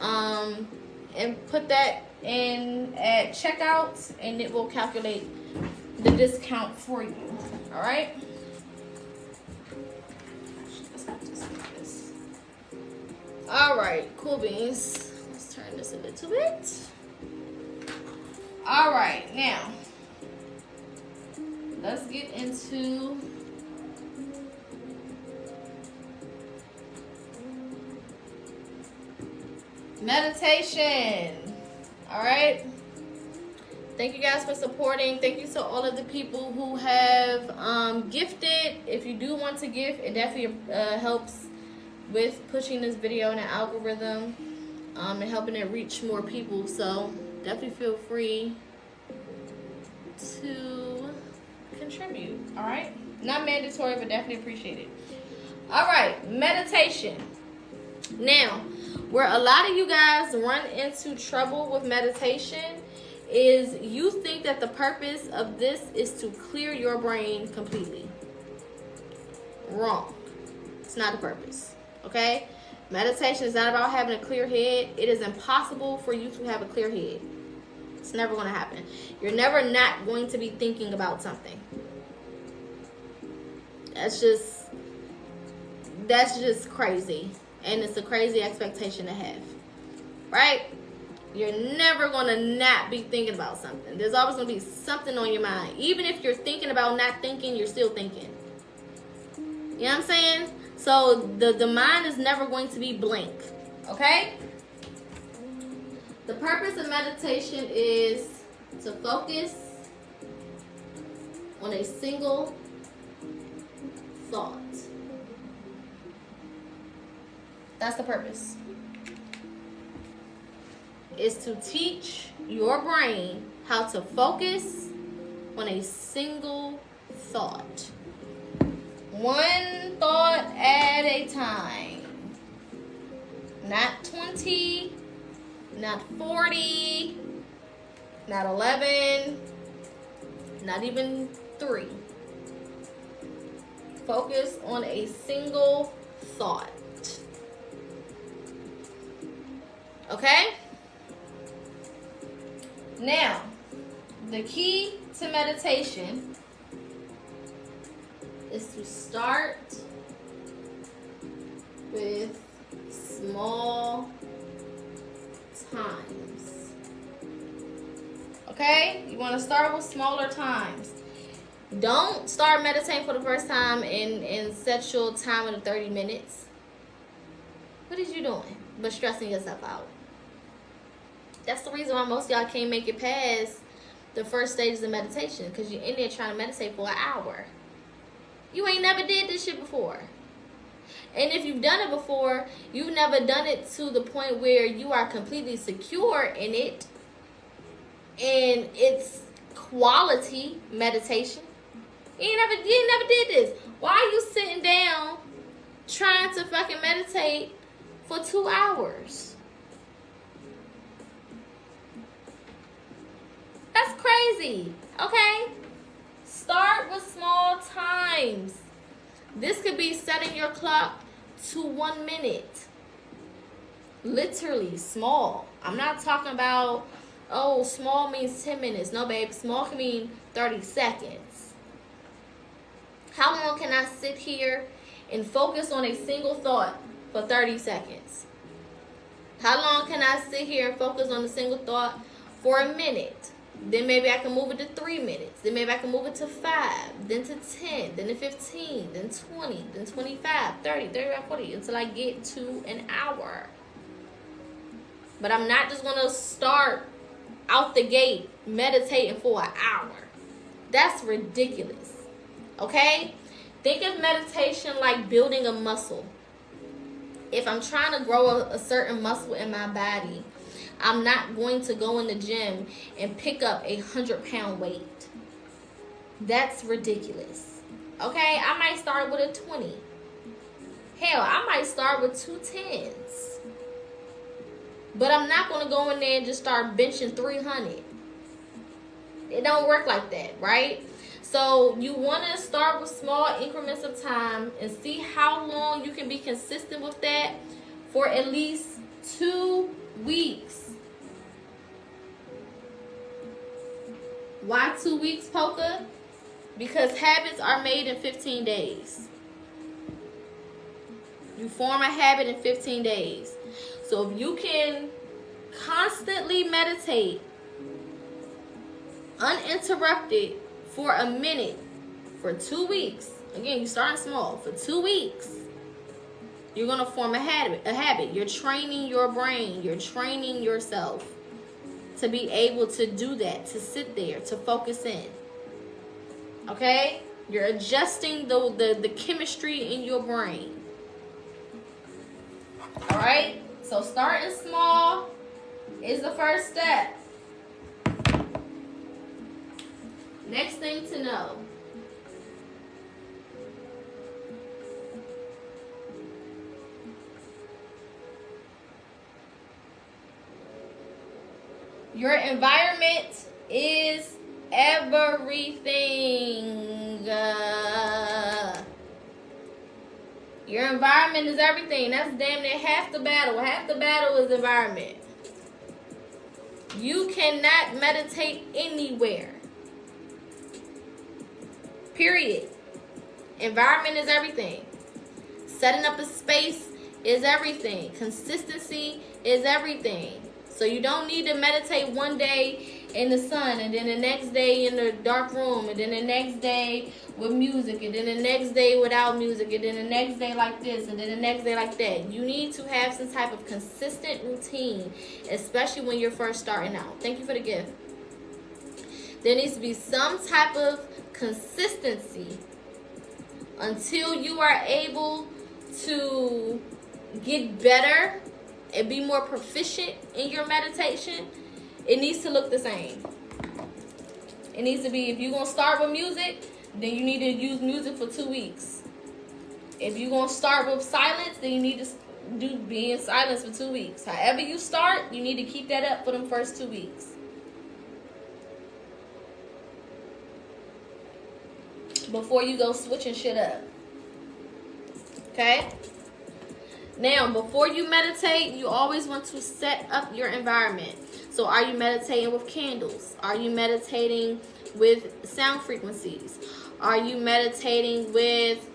And put that in at checkout, and it will calculate the discount for you. All right. All right, cool beans. Let's turn this a little bit. All right, now let's get into meditation. All right. Thank you guys for supporting. Thank you to all of the people who have gifted. If you do want to gift, it definitely helps with pushing this video in the algorithm and helping it reach more people. So definitely feel free to contribute. All right. Not mandatory, but definitely appreciate it. All right. Meditation. Now, where a lot of you guys run into trouble with meditation is you think that the purpose of this is to clear your brain completely. Wrong. It's not the purpose. Okay? Meditation is not about having a clear head. It is impossible for you to have a clear head. It's never going to happen. You're never not going to be thinking about something. That's just crazy. And it's a crazy expectation to have. Right? You're never going to not be thinking about something. There's always going to be something on your mind. Even if you're thinking about not thinking, you're still thinking. You know what I'm saying? So the mind is never going to be blank. Okay? The purpose of meditation is to focus on a single thought. That's the purpose. Is to teach your brain how to focus on a single thought. One thought at a time. Not 20, not 40, not 11, not even 3. Focus on a single thought. Okay? Now, the key to meditation is to start with small times. Okay? You want to start with smaller times. Don't start meditating for the first time and set your timer to 30 minutes. What is you doing but stressing yourself out? That's the reason why most of y'all can't make it past the first stages of meditation, because you're in there trying to meditate for an hour. You ain't never did this shit before. And if you've done it before, you've never done it to the point where you are completely secure in it and it's quality meditation. You ain't never did this. Why are you sitting down trying to fucking meditate for 2 hours? That's crazy. Okay? Start with small times. This could be setting your clock to 1 minute. Literally small. I'm not talking about, oh, small means 10 minutes. No, babe. Small can mean 30 seconds. How long can I sit here and focus on a single thought for 30 seconds? How long can I sit here and focus on a single thought for a minute? Then maybe I can move it to 3 minutes. Then maybe I can move it to 5, then to 10, then to 15, then 20, then 25, 30, 35, 40, until I get to an hour. But I'm not just going to start out the gate meditating for an hour. That's ridiculous. Okay? Think of meditation like building a muscle. If I'm trying to grow a certain muscle in my body, I'm not going to go in the gym and pick up a 100-pound weight. That's ridiculous. Okay? I might start with a 20. Hell, I might start with 2 10s. But I'm not going to go in there and just start benching 300. It don't work like that, right? So you want to start with small increments of time and see how long you can be consistent with that for at least 2 weeks. Why 2 weeks, Poca? Because habits are made in 15 days. You form a habit in 15 days. So if you can constantly meditate uninterrupted for a minute for 2 weeks, again, you're starting small, for 2 weeks, you're going to form a habit. You're training your brain. You're training yourself to be able to do that, to sit there, to focus in. Okay? You're adjusting the chemistry in your brain. All right? So starting small is the first step. Next thing to know. Your environment is everything. Your environment is everything. That's damn near half the battle. Half the battle is environment. You cannot meditate anywhere. Period. Environment is everything. Setting up a space is everything. Consistency is everything. So you don't need to meditate one day in the sun, and then the next day in the dark room, and then the next day with music, and then the next day without music, and then the next day like this, and then the next day like that. You need to have some type of consistent routine, especially when you're first starting out. Thank you for the gift. There needs to be some type of consistency until you are able to get better and be more proficient in your meditation. It needs to look the same. It needs to be, if you're going to start with music, then you need to use music for 2 weeks. If you're going to start with silence, then you need to be in silence for 2 weeks. However you start, you need to keep that up for them first 2 weeks. Before you go switching shit up. Okay? Now, before you meditate, you always want to set up your environment. So are you meditating with candles? Are you meditating with sound frequencies? Are you meditating with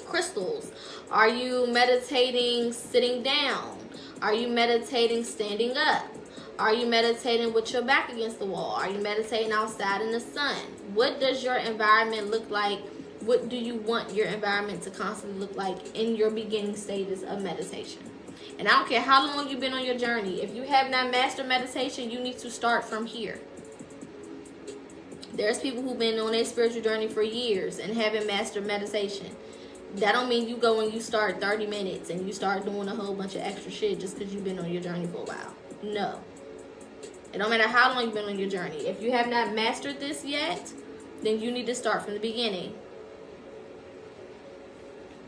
crystals? Are you meditating sitting down? Are you meditating standing up? Are you meditating with your back against the wall? Are you meditating outside in the sun? What does your environment look like? What do you want your environment to constantly look like in your beginning stages of meditation? And I don't care how long you've been on your journey. If you have not mastered meditation, you need to start from here. There's people who've been on their spiritual journey for years and haven't mastered meditation. That don't mean you go and you start 30 minutes and you start doing a whole bunch of extra shit just because you've been on your journey for a while. No. It don't matter how long you've been on your journey. If you have not mastered this yet, then you need to start from the beginning.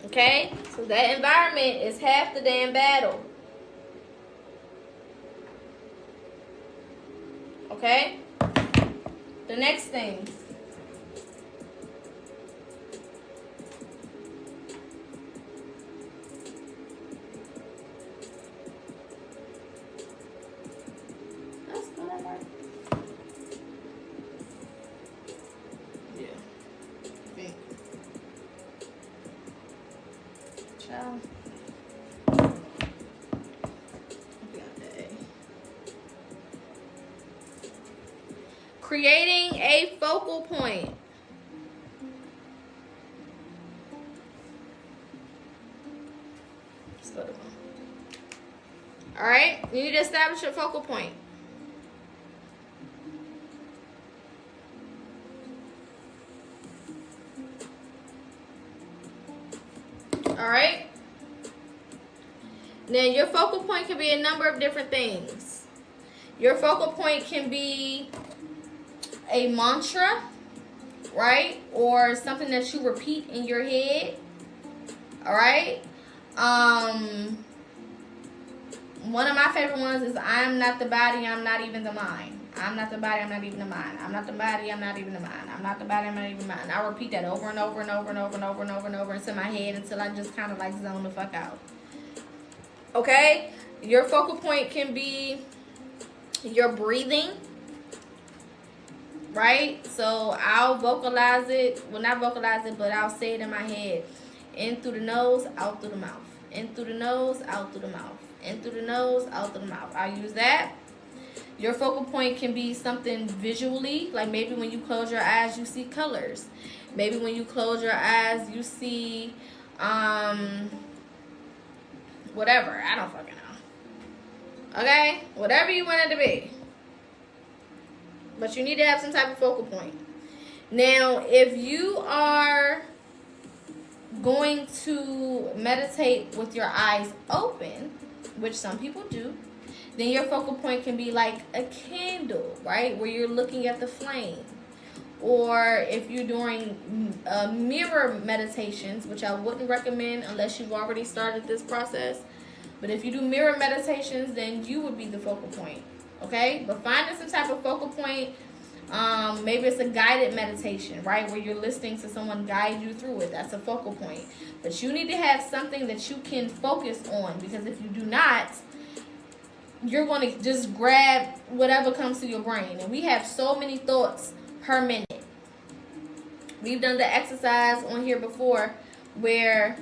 Okay? So that environment is half the damn battle. Okay? The next thing. creating a focal point. All right, you need to establish your focal point. All right. Then your focal point can be a number of different things. Your focal point can be a mantra, right? Or something that you repeat in your head. All right. One of my favorite ones is I'm not the body, I'm not even the mind. I'm not the body, I'm not even the mind. I'm not the body, I'm not even the mind. I'm not the body, I'm not even the mind. I repeat that over and over and over and over and over and over and over into my head until I just kind of like zone the fuck out. Okay? Your focal point can be your breathing, right? So I'll vocalize it. Well, not vocalize it, but I'll say it in my head. In through the nose, out through the mouth. In through the nose, out through the mouth. In through the nose, out through the mouth. I'll use that. Your focal point can be something visually, like maybe when you close your eyes, you see colors. Maybe when you close your eyes, you see, whatever. I don't fucking know. Okay? Whatever you want it to be. But you need to have some type of focal point. Now, if you are going to meditate with your eyes open, which some people do, then your focal point can be like a candle, right? Where you're looking at the flame. Or if you're doing mirror meditations, which I wouldn't recommend unless you've already started this process. But if you do mirror meditations, then you would be the focal point, okay? But finding some type of focal point, maybe it's a guided meditation, right? Where you're listening to someone guide you through it. That's a focal point. But you need to have something that you can focus on, because if you do not, you're going to just grab whatever comes to your brain. And we have so many thoughts per minute. We've done the exercise on here before where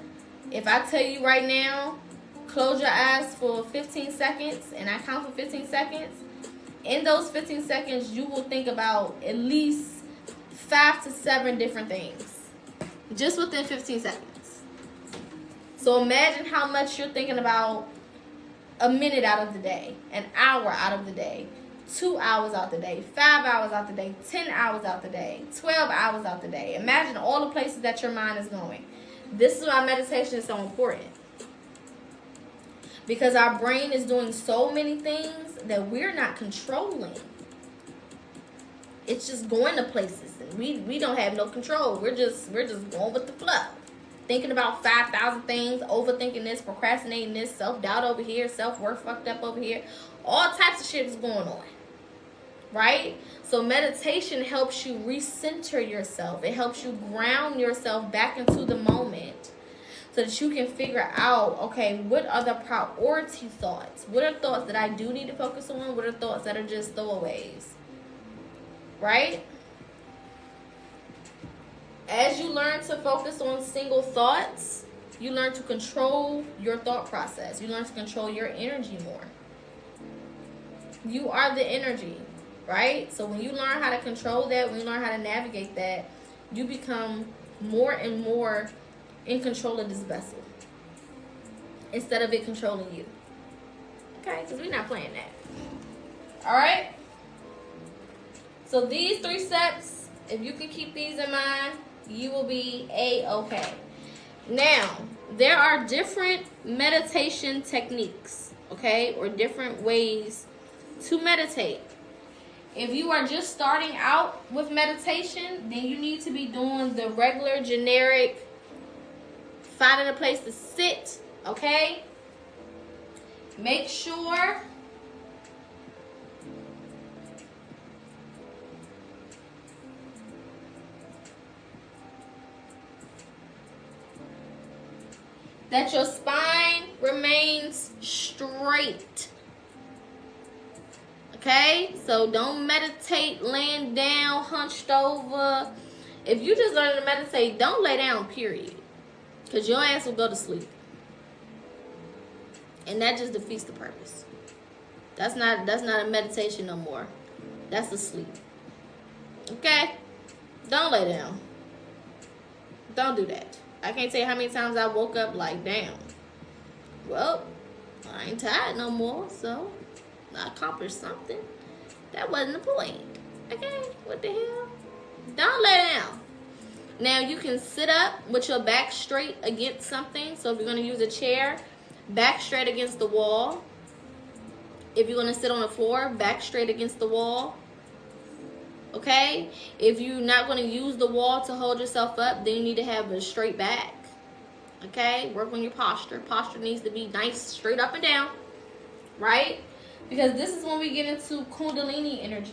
if I tell you right now, close your eyes for 15 seconds and I count for 15 seconds, in those 15 seconds, you will think about at least 5 to 7 different things. Just within 15 seconds. So imagine how much you're thinking about a minute out of the day, an hour out of the day, 2 hours out the day, 5 hours out the day, 10 hours out the day, 12 hours out the day. Imagine all the places that your mind is going. This is why meditation is so important. Because our brain is doing so many things that we're not controlling. It's just going to places. And we don't have no control. We're just going with the flow. Thinking about 5,000 things, overthinking this, procrastinating this, self-doubt over here, self-worth fucked up over here. All types of shit is going on. Right? So meditation helps you recenter yourself. It helps you ground yourself back into the moment so that you can figure out, okay, what are the priority thoughts? What are thoughts that I do need to focus on? What are thoughts that are just throwaways? Right? As you learn to focus on single thoughts, you learn to control your thought process. You learn to control your energy more. You are the energy, right? So when you learn how to control that, when you learn how to navigate that, you become more and more in control of this vessel instead of it controlling you. Okay? Because we're not playing that. All right? So these 3 steps, if you can keep these in mind, you will be A-okay. Now, there are different meditation techniques, okay, or different ways to meditate. If you are just starting out with meditation, then you need to be doing the regular, generic, finding a place to sit, okay? Make sure that your spine remains straight. Okay? So don't meditate laying down, hunched over. If you just learn to meditate, don't lay down, period. Because your ass will go to sleep. And that just defeats the purpose. That's not a meditation no more. That's a sleep. Okay? Don't lay down. Don't do that. I can't tell you how many times I woke up like, damn. Well, I ain't tired no more, so I accomplished something. That wasn't the point. Okay? What the hell? Don't lay down. Now, you can sit up with your back straight against something. So if you're going to use a chair, back straight against the wall. If you're going to sit on the floor, back straight against the wall. Okay? If you're not going to use the wall to hold yourself up, then you need to have a straight back. Okay? Work on your posture. Posture needs to be nice, straight up and down. Right? Because this is when we get into Kundalini energy.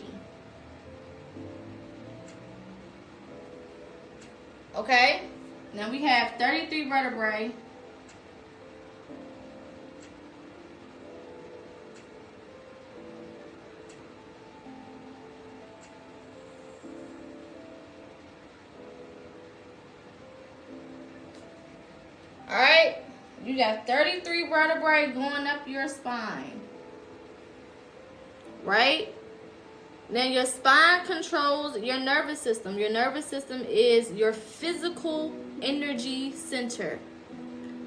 Okay? Now we have 33 vertebrae. Alright? You got 33 vertebrae going up your spine. Right? Now your spine controls your nervous system. Your nervous system is your physical energy center.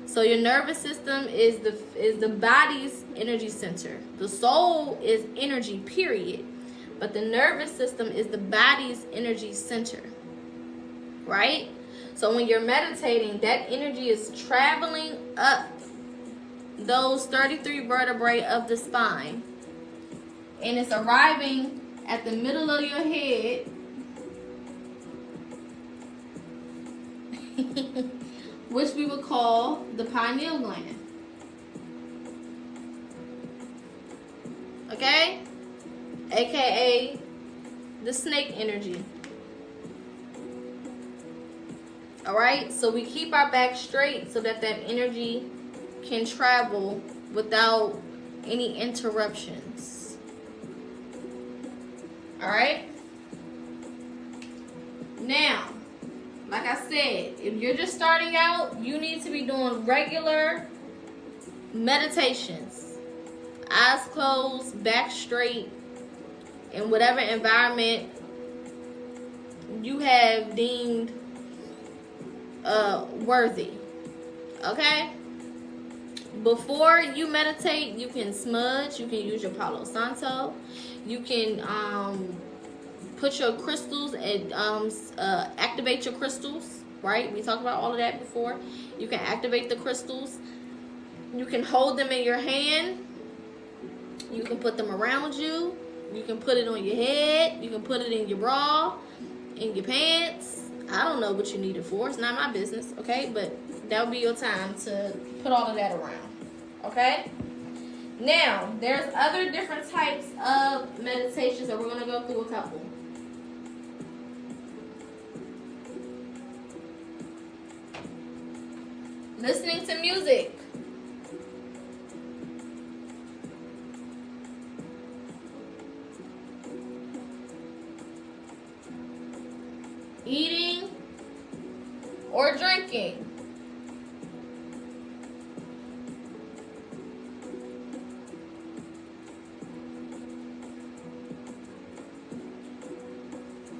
So your nervous system is the body's energy center. The soul is energy, period. But the nervous system is the body's energy center. Right? So when you're meditating, that energy is traveling up those 33 vertebrae of the spine. And it's arriving at the middle of your head. Which we would call the pineal gland. Okay? AKA the snake energy. Alright? So we keep our back straight so that that energy can travel without any interruptions. Alright? Now, like I said, if you're just starting out, you need to be doing regular meditations. Eyes closed, back straight, in whatever environment you have deemed worthy. Okay? Before you meditate, you can smudge. You can use your Palo Santo. You can put your crystals and activate your crystals, right? We talked about all of that before. You can activate the crystals. You can hold them in your hand. You can put them around you. You can put it on your head. You can put it in your bra, in your pants. I don't know what you need it for. It's not my business, okay? But that would be your time to put all of that around, okay? Now, there's other different types of meditations, so we're going to go through a couple. Listening to music. Eating or drinking.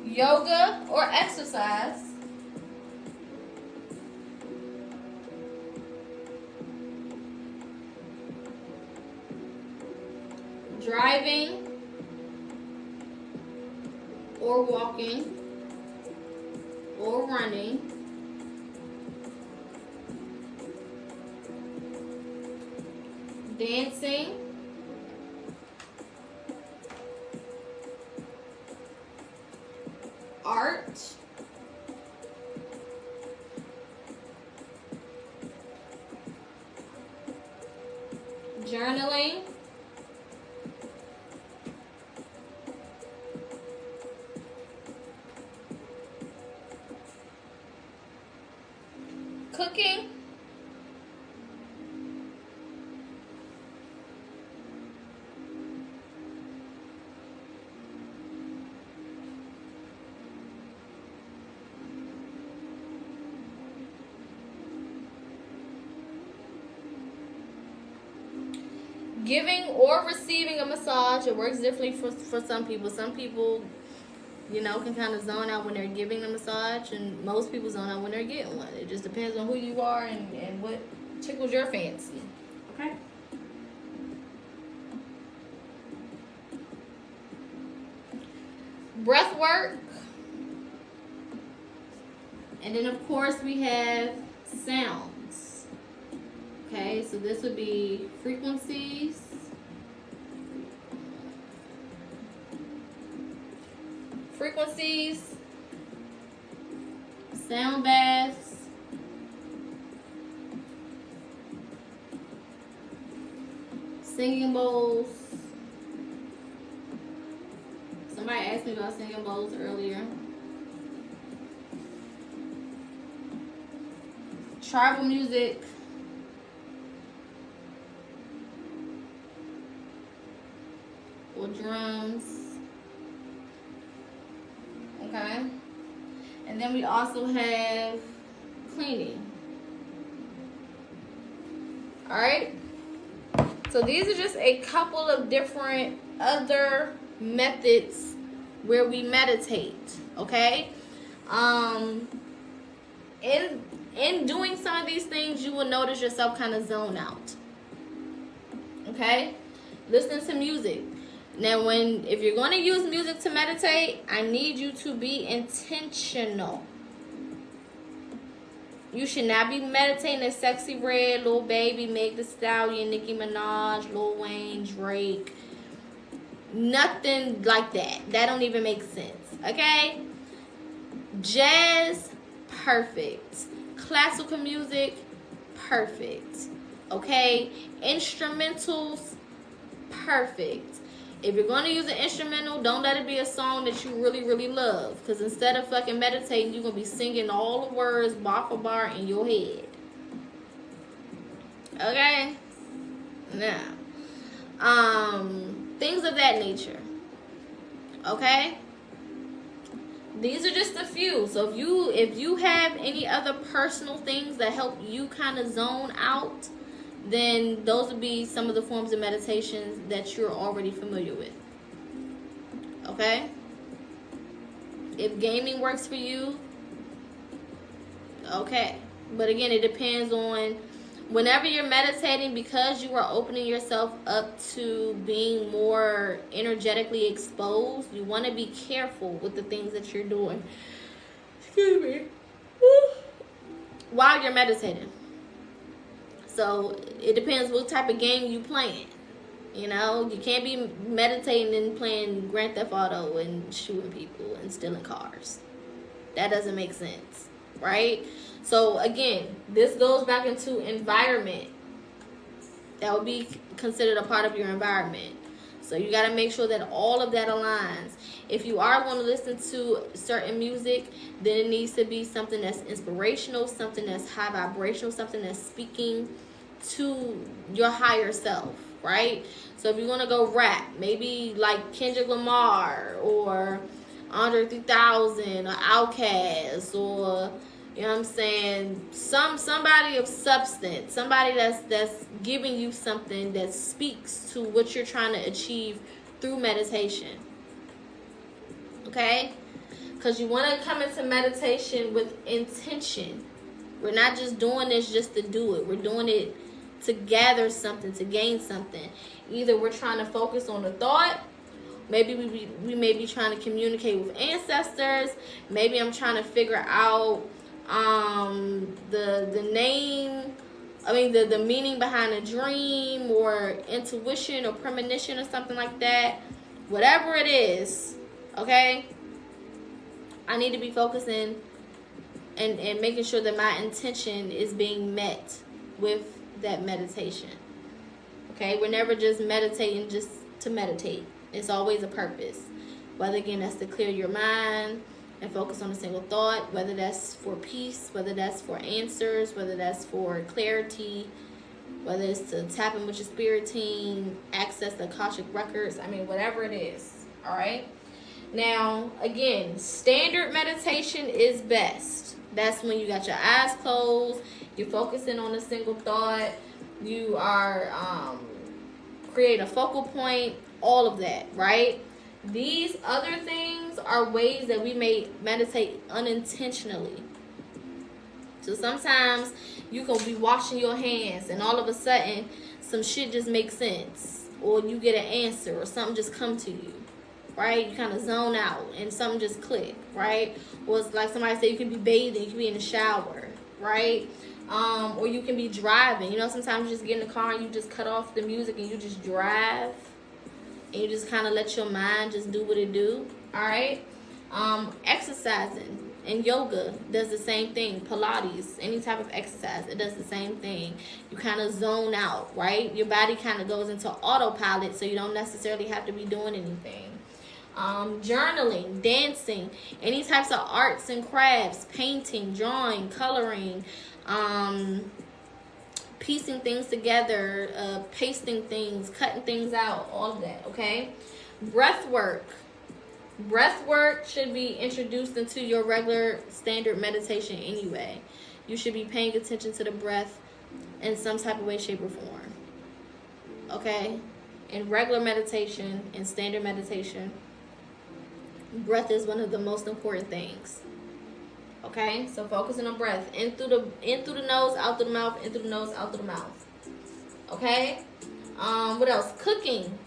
Yoga or exercise. Driving or walking or running. Dancing. Art. Journaling. Cooking. Giving or receiving a massage. It works differently for some people. Some people you know, can kind of zone out when they're giving the massage, and most people zone out when they're getting one. It just depends on who you are and what tickles your fancy. Okay. Breath work. And then, of course, we have sounds. Okay, so this would be frequencies. Frequencies. Sound baths. Singing bowls. Somebody asked me about singing bowls earlier. Tribal music. Or drums. Okay. And then we also have cleaning. Alright. So these are just a couple of different other methods where we meditate. Okay. In doing some of these things, you will notice yourself kind of zone out. Okay? Listening to music. Now, if you're going to use music to meditate, I need you to be intentional. You should not be meditating to Sexy Red, Lil Baby, Meg Thee Stallion, Nicki Minaj, Lil Wayne, Drake. Nothing like that. That don't even make sense. Okay? Jazz, perfect. Classical music, perfect. Okay? Instrumentals, perfect. If you're going to use an instrumental, don't let it be a song that you really, really love. Because instead of fucking meditating, you're going to be singing all the words bar for bar in your head. Okay? Now, things of that nature. Okay? These are just a few. So if you have any other personal things that help you kind of zone out, then those would be some of the forms of meditations that you're already familiar with. Okay? If gaming works for you, okay. But again, it depends on whenever you're meditating, because you are opening yourself up to being more energetically exposed, you want to be careful with the things that you're doing. Excuse me. While you're meditating. So it depends what type of game you playing. You know, you can't be meditating and playing Grand Theft Auto and shooting people and stealing cars. That doesn't make sense, right? So again, this goes back into environment. That would be considered a part of your environment. So you got to make sure that all of that aligns. If you are going to listen to certain music, then it needs to be something that's inspirational, something that's high vibrational, something that's speaking to your higher self, right? So if you're going to go rap, maybe like Kendrick Lamar or Andre 3000 or Outkast, or you know what I'm saying, somebody of substance, somebody that's giving you something that speaks to what you're trying to achieve through meditation. Okay? Because you want to come into meditation with intention. We're not just doing this just to do it. We're doing it to gather something, to gain something. Either we're trying to focus on a thought. Maybe we may be trying to communicate with ancestors. Maybe I'm trying to figure out the name, the meaning behind a dream or intuition or premonition or something like that. Whatever it is, okay? I need to be focusing and making sure that my intention is being met with that meditation. Okay? We're never just meditating just to meditate. It's always a purpose. Whether, again, that's to clear your mind and focus on a single thought, whether that's for peace, whether that's for answers, whether that's for clarity, whether it's to tap in with your spirit team, access the Akashic records, whatever it is, all right? Now, again, standard meditation is best. That's when you got your eyes closed, you're focusing on a single thought, you are creating a focal point, all of that, right? These other things are ways that we may meditate unintentionally. So sometimes you can be washing your hands and all of a sudden some shit just makes sense, or you get an answer, or something just come to you, right? You kind of zone out and something just click, right? Or it's like somebody said, you can be bathing, you can be in the shower, right? Or you can be driving. You know, sometimes you just get in the car and you just cut off the music and you just drive, and you just kind of let your mind just do what it do. All right. Exercising and yoga does the same thing. Pilates, any type of exercise, it does the same thing. You kind of zone out, right? Your body kind of goes into autopilot, so you don't necessarily have to be doing anything. Journaling, dancing, any types of arts and crafts, painting, drawing, coloring, piecing things together, pasting things, cutting things out, all of that, okay? Breath work. Breath work should be introduced into your regular standard meditation anyway. You should be paying attention to the breath in some type of way, shape, or form. Okay? In regular meditation, in standard meditation, breath is one of the most important things. Okay? So focusing on breath. In through the nose, out through the mouth, in through the nose, out through the mouth. Okay? What else? Cooking.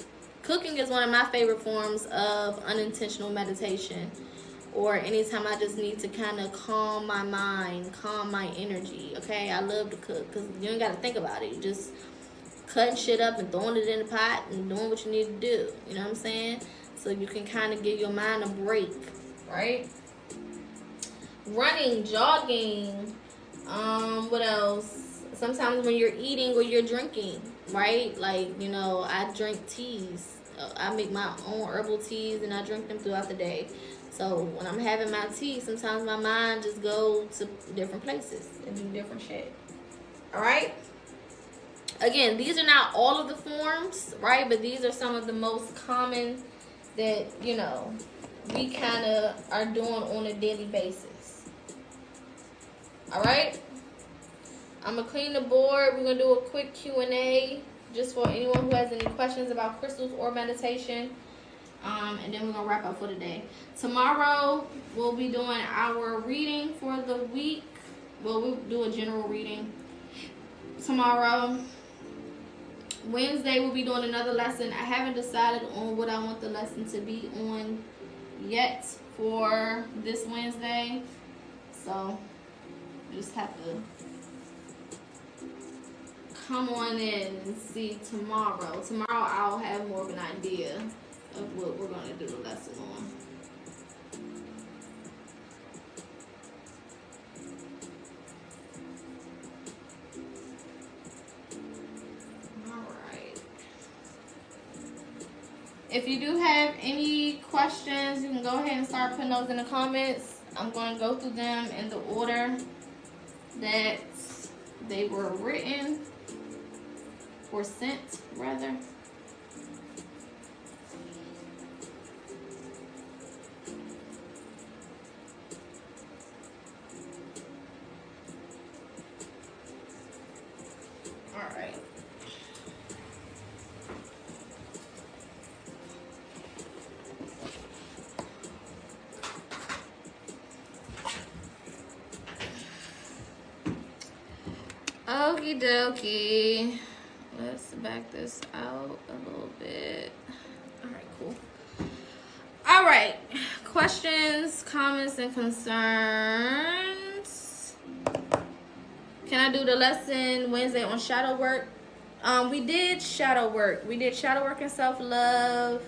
Cooking is one of my favorite forms of unintentional meditation, or anytime I just need to kind of calm my mind, calm my energy. Okay, I love to cook because you ain't got to think about it. You just cutting shit up and throwing it in the pot and doing what you need to do. You know what I'm saying? So you can kind of give your mind a break, right? Running, jogging. What else? Sometimes when you're eating or you're drinking, right? Like, you know, I drink teas. I make my own herbal teas and I drink them throughout the day. So when I'm having my tea, sometimes my mind just goes to different places and do different shit. All right? Again, these are not all of the forms, right? But these are some of the most common that, you know, we kind of are doing on a daily basis. All right? I'm going to clean the board. We're going to do a quick Q&A just for anyone who has any questions about crystals or meditation. And then we're going to wrap up for today. Tomorrow, we'll be doing our reading for the week. Well, we'll do a general reading tomorrow. Wednesday, we'll be doing another lesson. I haven't decided on what I want the lesson to be on yet for this Wednesday. So, just have to come on in and see tomorrow. Tomorrow I'll have more of an idea of what we're going to do the lesson on. Alright. If you do have any questions, you can go ahead and start putting those in the comments. I'm going to go through them in the order that they were written. Or sent, rather. All right. Okie dokie. Let's back this out a little bit. All right, cool. All right. Questions, comments, and concerns. Can I do the lesson Wednesday on shadow work? We did shadow work. We did shadow work and self-love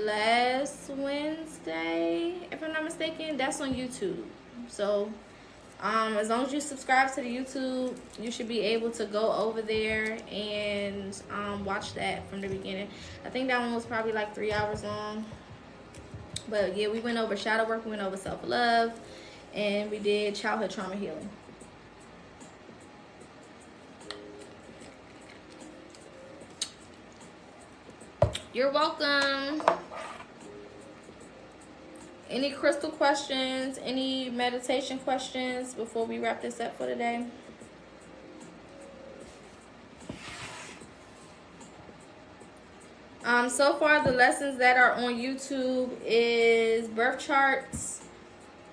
last Wednesday, if I'm not mistaken. That's on YouTube. So as long as you subscribe to the YouTube, you should be able to go over there and watch that from the beginning. I think that one was probably like 3 hours long. But yeah, we went over shadow work, we went over self-love, and we did childhood trauma healing. You're welcome. Any crystal questions, any meditation questions before we wrap this up for today? So far, the lessons that are on YouTube is birth charts,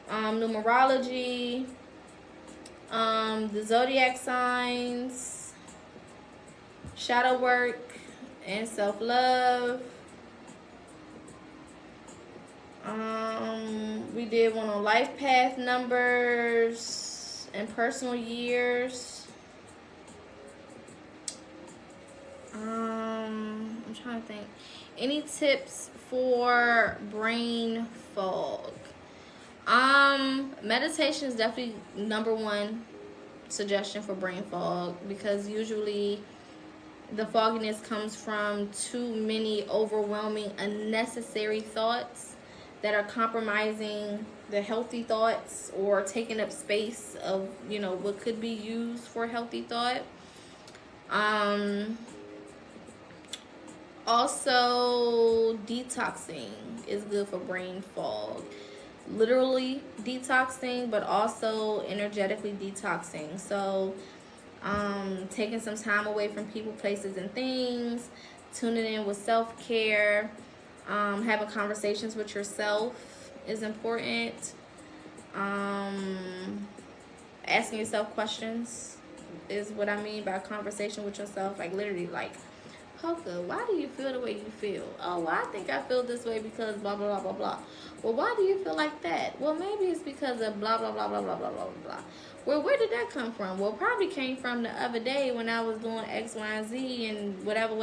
numerology, the zodiac signs, shadow work, and self-love. We did one on life path numbers and personal years. I'm trying to think. Any tips for brain fog? Meditation is definitely number one suggestion for brain fog, because usually the fogginess comes from too many overwhelming, unnecessary thoughts that are compromising the healthy thoughts or taking up space of, you know, what could be used for healthy thought. Also, detoxing is good for brain fog. Literally detoxing, but also energetically detoxing. So, taking some time away from people, places, and things, tuning in with self-care, having conversations with yourself is important. Asking yourself questions is what I mean by conversation with yourself. Like literally, like, Poca, why do you feel the way you feel? Oh, well, I think I feel this way because blah, blah, blah, blah, blah. Well, why do you feel like that? Well, maybe it's because of blah, blah, blah, blah, blah, blah, blah, blah. Well, where did that come from? Well, probably came from the other day when I was doing X, Y, and Z and whatever.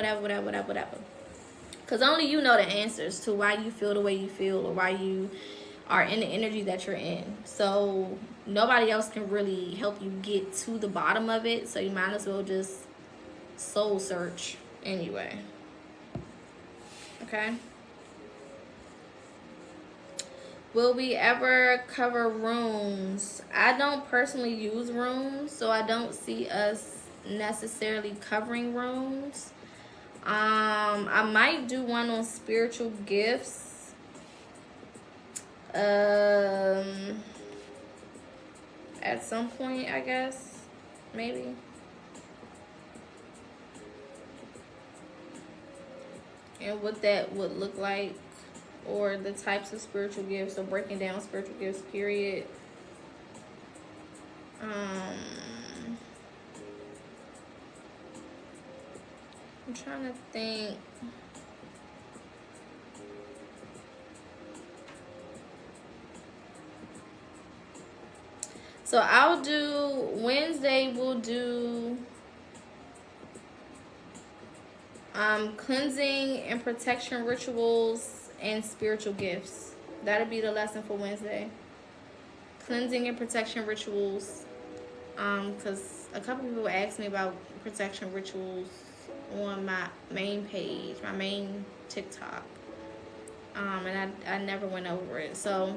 Because only you know the answers to why you feel the way you feel or why you are in the energy that you're in. So nobody else can really help you get to the bottom of it. So you might as well just soul search anyway. Okay. Will we ever cover rooms? I don't personally use rooms, so I don't see us necessarily covering rooms. I might do one on spiritual gifts. At some point, I guess. Maybe. And what that would look like, or the types of spiritual gifts, so breaking down spiritual gifts, period. I'm trying to think. So I'll do Wednesday, we'll do cleansing and protection rituals and spiritual gifts. That'll be the lesson for Wednesday. Cleansing and protection rituals. Because a couple people asked me about protection rituals on my main page, my main TikTok. And I never went over it. So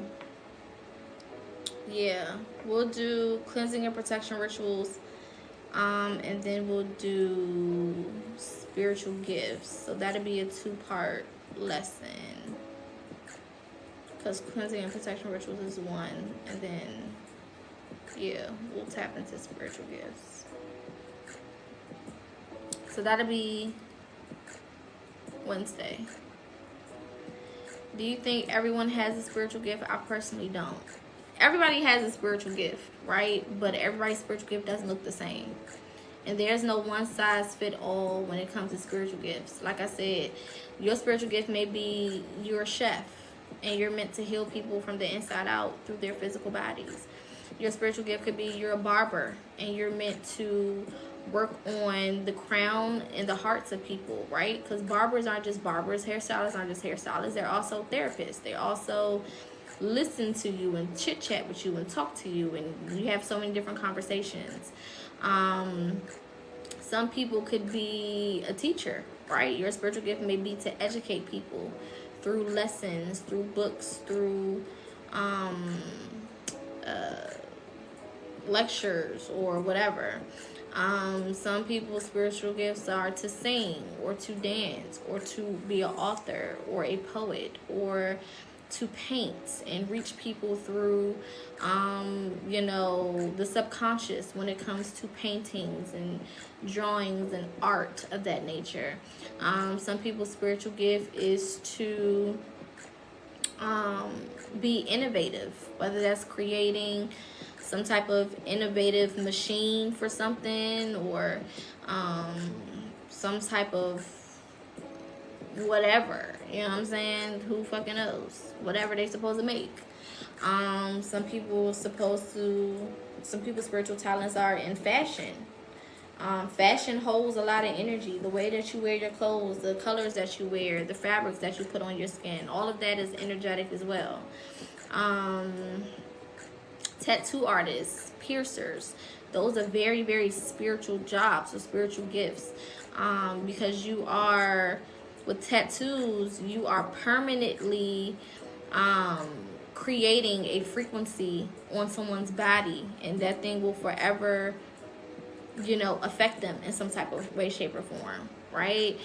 yeah, we'll do cleansing and protection rituals. And then we'll do spiritual gifts. So that'll be a 2-part lesson. Because cleansing and protection rituals is one. And then, yeah, we'll tap into spiritual gifts. So that'll be Wednesday. Do you think everyone has a spiritual gift? I personally don't. Everybody has a spiritual gift, right? But everybody's spiritual gift doesn't look the same. And there's no one size fit all when it comes to spiritual gifts. Like I said, your spiritual gift may be you're a chef and you're meant to heal people from the inside out through their physical bodies. Your spiritual gift could be you're a barber and you're meant to work on the crown and the hearts of people, right? Because barbers aren't just barbers, hairstylists aren't just hairstylists, they're also therapists. They also listen to you and chit chat with you and talk to you, and you have so many different conversations. Some people could be a teacher, right? Your spiritual gift may be to educate people through lessons, through books, through lectures or whatever. Some people's spiritual gifts are to sing or to dance or to be an author or a poet or to paint and reach people through, you know, the subconscious when it comes to paintings and drawings and art of that nature. Some people's spiritual gift is to be innovative, whether that's creating some type of innovative machine for something, or some type of whatever, you know what I'm saying? Who fucking knows? Whatever they supposed to make. Some people's spiritual talents are in fashion. Fashion holds a lot of energy. The way that you wear your clothes, the colors that you wear, the fabrics that you put on your skin, all of that is energetic as well. Tattoo artists, piercers, those are very, very spiritual jobs or spiritual gifts, because you are, with tattoos, you are permanently creating a frequency on someone's body, and that thing will forever, you know, affect them in some type of way, shape, or form, right?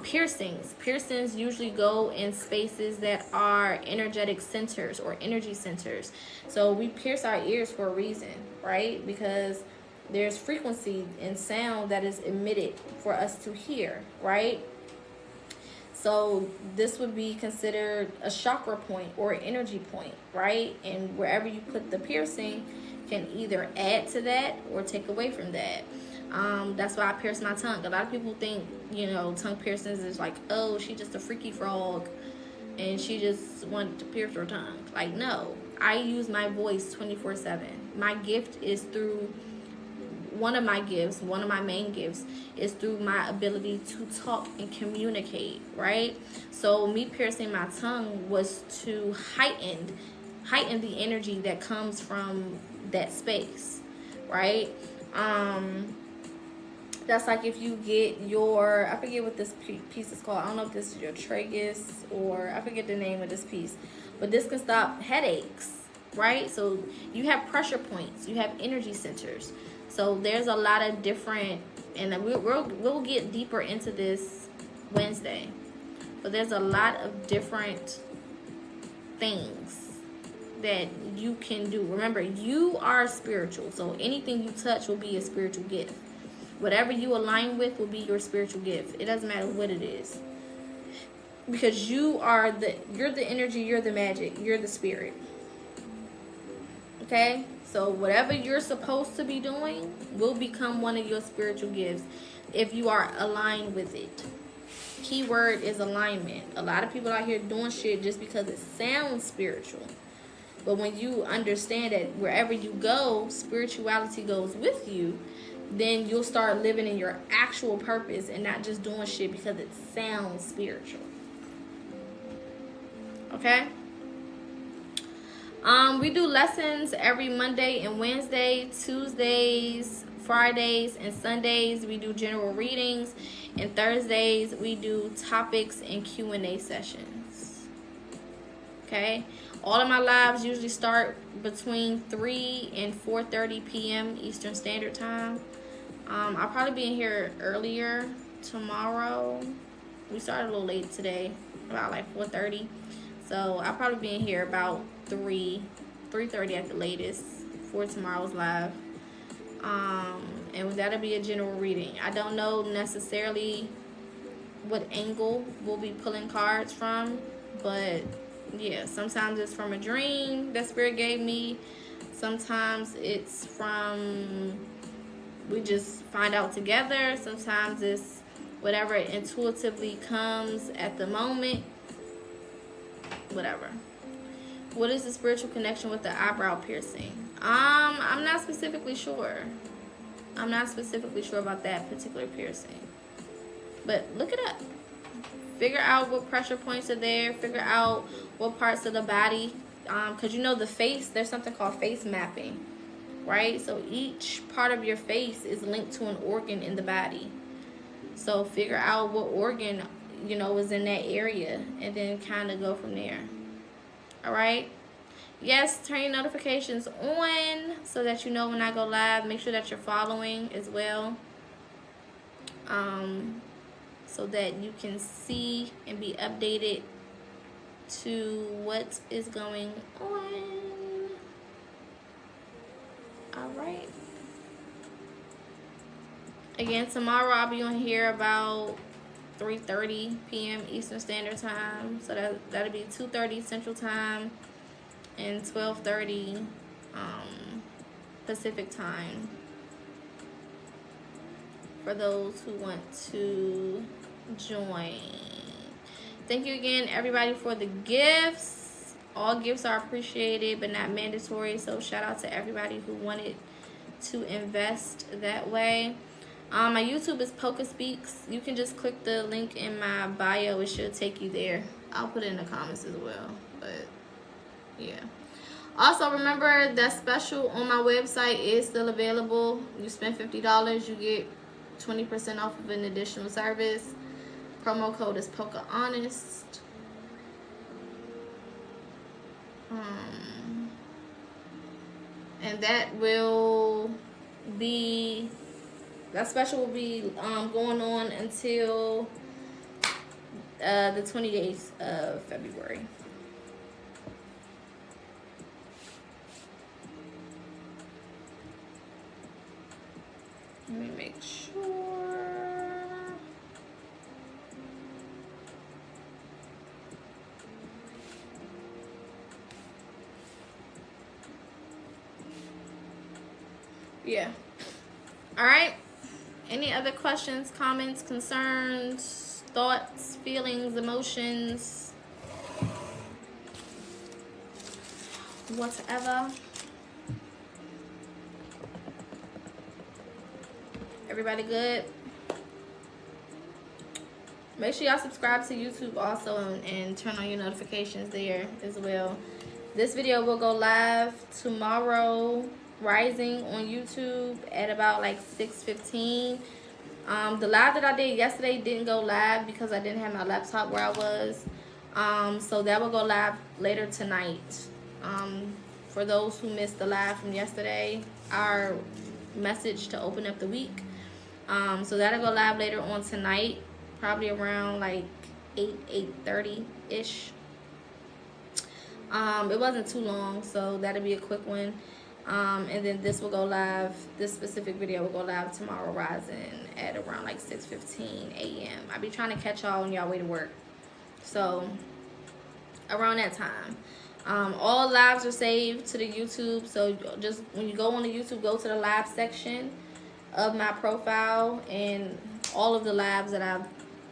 Piercings usually go in spaces that are energetic centers or energy centers. So we pierce our ears for a reason, right? Because there's frequency and sound that is emitted for us to hear, right? So this would be considered a chakra point or an energy point, right? And wherever you put the piercing can either add to that or take away from that. That's why I pierce my tongue. A lot of people think, you know, tongue piercings is like, oh, she just a freaky frog and she just wanted to pierce her tongue. Like, no, I use my voice 24/7. My gift is through, one of my main gifts is through my ability to talk and communicate, right? So me piercing my tongue was to heighten the energy that comes from that space, right? That's like if you get your, I forget what this piece is called. I don't know if this is your tragus or I forget the name of this piece, but this can stop headaches, right? So you have pressure points, you have energy centers. So there's a lot of different, and we'll get deeper into this Wednesday, but there's a lot of different things that you can do. Remember, you are spiritual, so anything you touch will be a spiritual gift. Whatever you align with will be your spiritual gift. It doesn't matter what it is, because you're the energy, you're the magic, you're the spirit. Okay? So whatever you're supposed to be doing will become one of your spiritual gifts if you are aligned with it. Keyword is alignment. A lot of people out here doing shit just because it sounds spiritual. But when you understand that wherever you go, spirituality goes with you, then you'll start living in your actual purpose and not just doing shit because it sounds spiritual. Okay? We do lessons every Monday and Wednesday, Tuesdays, Fridays, and Sundays. We do general readings, and Thursdays we do topics and Q&A sessions. Okay? All of my lives usually start between 3 and 4:30 p.m. Eastern Standard Time. I'll probably be in here earlier tomorrow. We started a little late today, about like 4:30. So I'll probably be in here about 3:30 at the latest for tomorrow's live. And that'll be a general reading. I don't know necessarily what angle we'll be pulling cards from, but yeah, sometimes it's from a dream that Spirit gave me. Sometimes it's from, we just find out together. Sometimes it's whatever intuitively comes at the moment. Whatever. What is the spiritual connection with the eyebrow piercing? I'm not specifically sure. I'm not specifically sure about that particular piercing. But look it up. Figure out what pressure points are there. Figure out what parts of the body. Because you know the face, there's something called face mapping. Right? So each part of your face is linked to an organ in the body. So figure out what organ, you know, is in that area. And then kind of go from there. Alright? Yes, turn your notifications on so that you know when I go live. Make sure that you're following as well. So that you can see and be updated to what is going on. All right. Again, tomorrow I'll be on here about 3:30 p.m. Eastern Standard Time. So that'll be 2:30 Central Time and 12:30 Pacific Time. For those who want to join. Thank you again, everybody, for the gifts. All gifts are appreciated, but not mandatory. So shout out to everybody who wanted to invest that way. My YouTube is PocaSPEAKS. You can just click the link in my bio. It should take you there. I'll put it in the comments as well. But yeah. Also, remember that special on my website is still available. You spend $50, you get 20% off of an additional service. Promo code is PocaHonest. And that special will be going on until the 28th of February. Let me make sure. Yeah. All right. Any other questions, comments, concerns, thoughts, feelings, emotions, whatever? Everybody good? Make sure y'all subscribe to YouTube also and turn on your notifications there as well. This video will go live tomorrow rising on YouTube at about like 6:15. The live that I did yesterday didn't go live because I didn't have my laptop where I was. So that will go live later tonight. For those who missed the live from yesterday, our message to open up the week. So that'll go live later on tonight, probably around like 8:30-ish. It wasn't too long, so that'll be a quick one. And then this will go live, this specific video will go live tomorrow rising at around like 6:15 a.m. I'll be trying to catch y'all on y'all way to work. So around that time. All lives are saved to the YouTube. So just when you go on the YouTube, go to the live section of my profile, and all of the lives that I've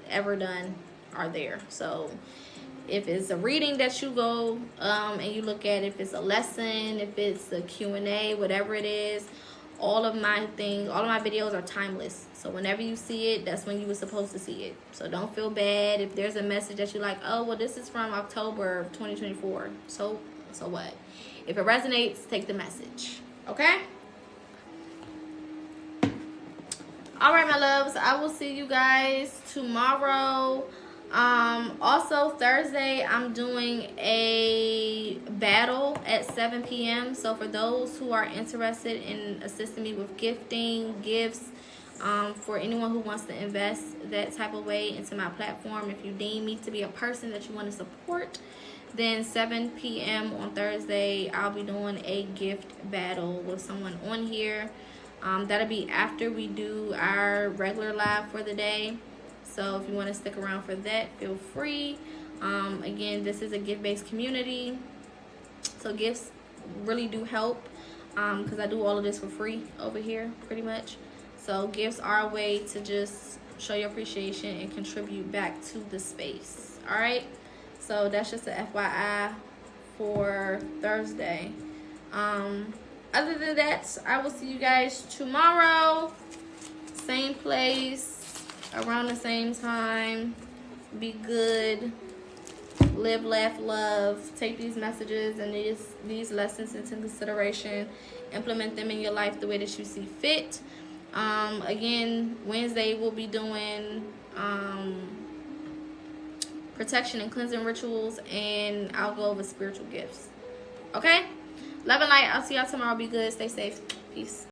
ever done are there. So if it's a reading that you go and you look at, if it's a lesson, if it's a Q&A, whatever it is, all of my videos are timeless. So whenever you see it, that's when you were supposed to see it. So don't feel bad if there's a message that you're like, oh, well, this is from October of 2024. So what? If it resonates, take the message. Okay? All right, my loves. I will see you guys tomorrow. Also Thursday I'm doing a battle at 7 p.m. so for those who are interested in assisting me with gifting, gifts, for anyone who wants to invest that type of way into my platform, if you deem me to be a person that you want to support, then 7 p.m. on Thursday I'll be doing a gift battle with someone on here. That'll be after we do our regular live for the day. So if you want to stick around for that, feel free. Again, this is a gift-based community. So gifts really do help because I do all of this for free over here pretty much. So gifts are a way to just show your appreciation and contribute back to the space. All right. So that's just a FYI for Thursday. Other than that, I will see you guys tomorrow. Same place. Around the same time. Be good, live, laugh, love. Take these messages and these lessons into consideration. Implement them in your life the way that you see fit. Again, Wednesday we'll be doing protection and cleansing rituals, and I'll go over spiritual gifts. Okay? Love and light. I'll see y'all tomorrow. Be good. Stay safe. Peace.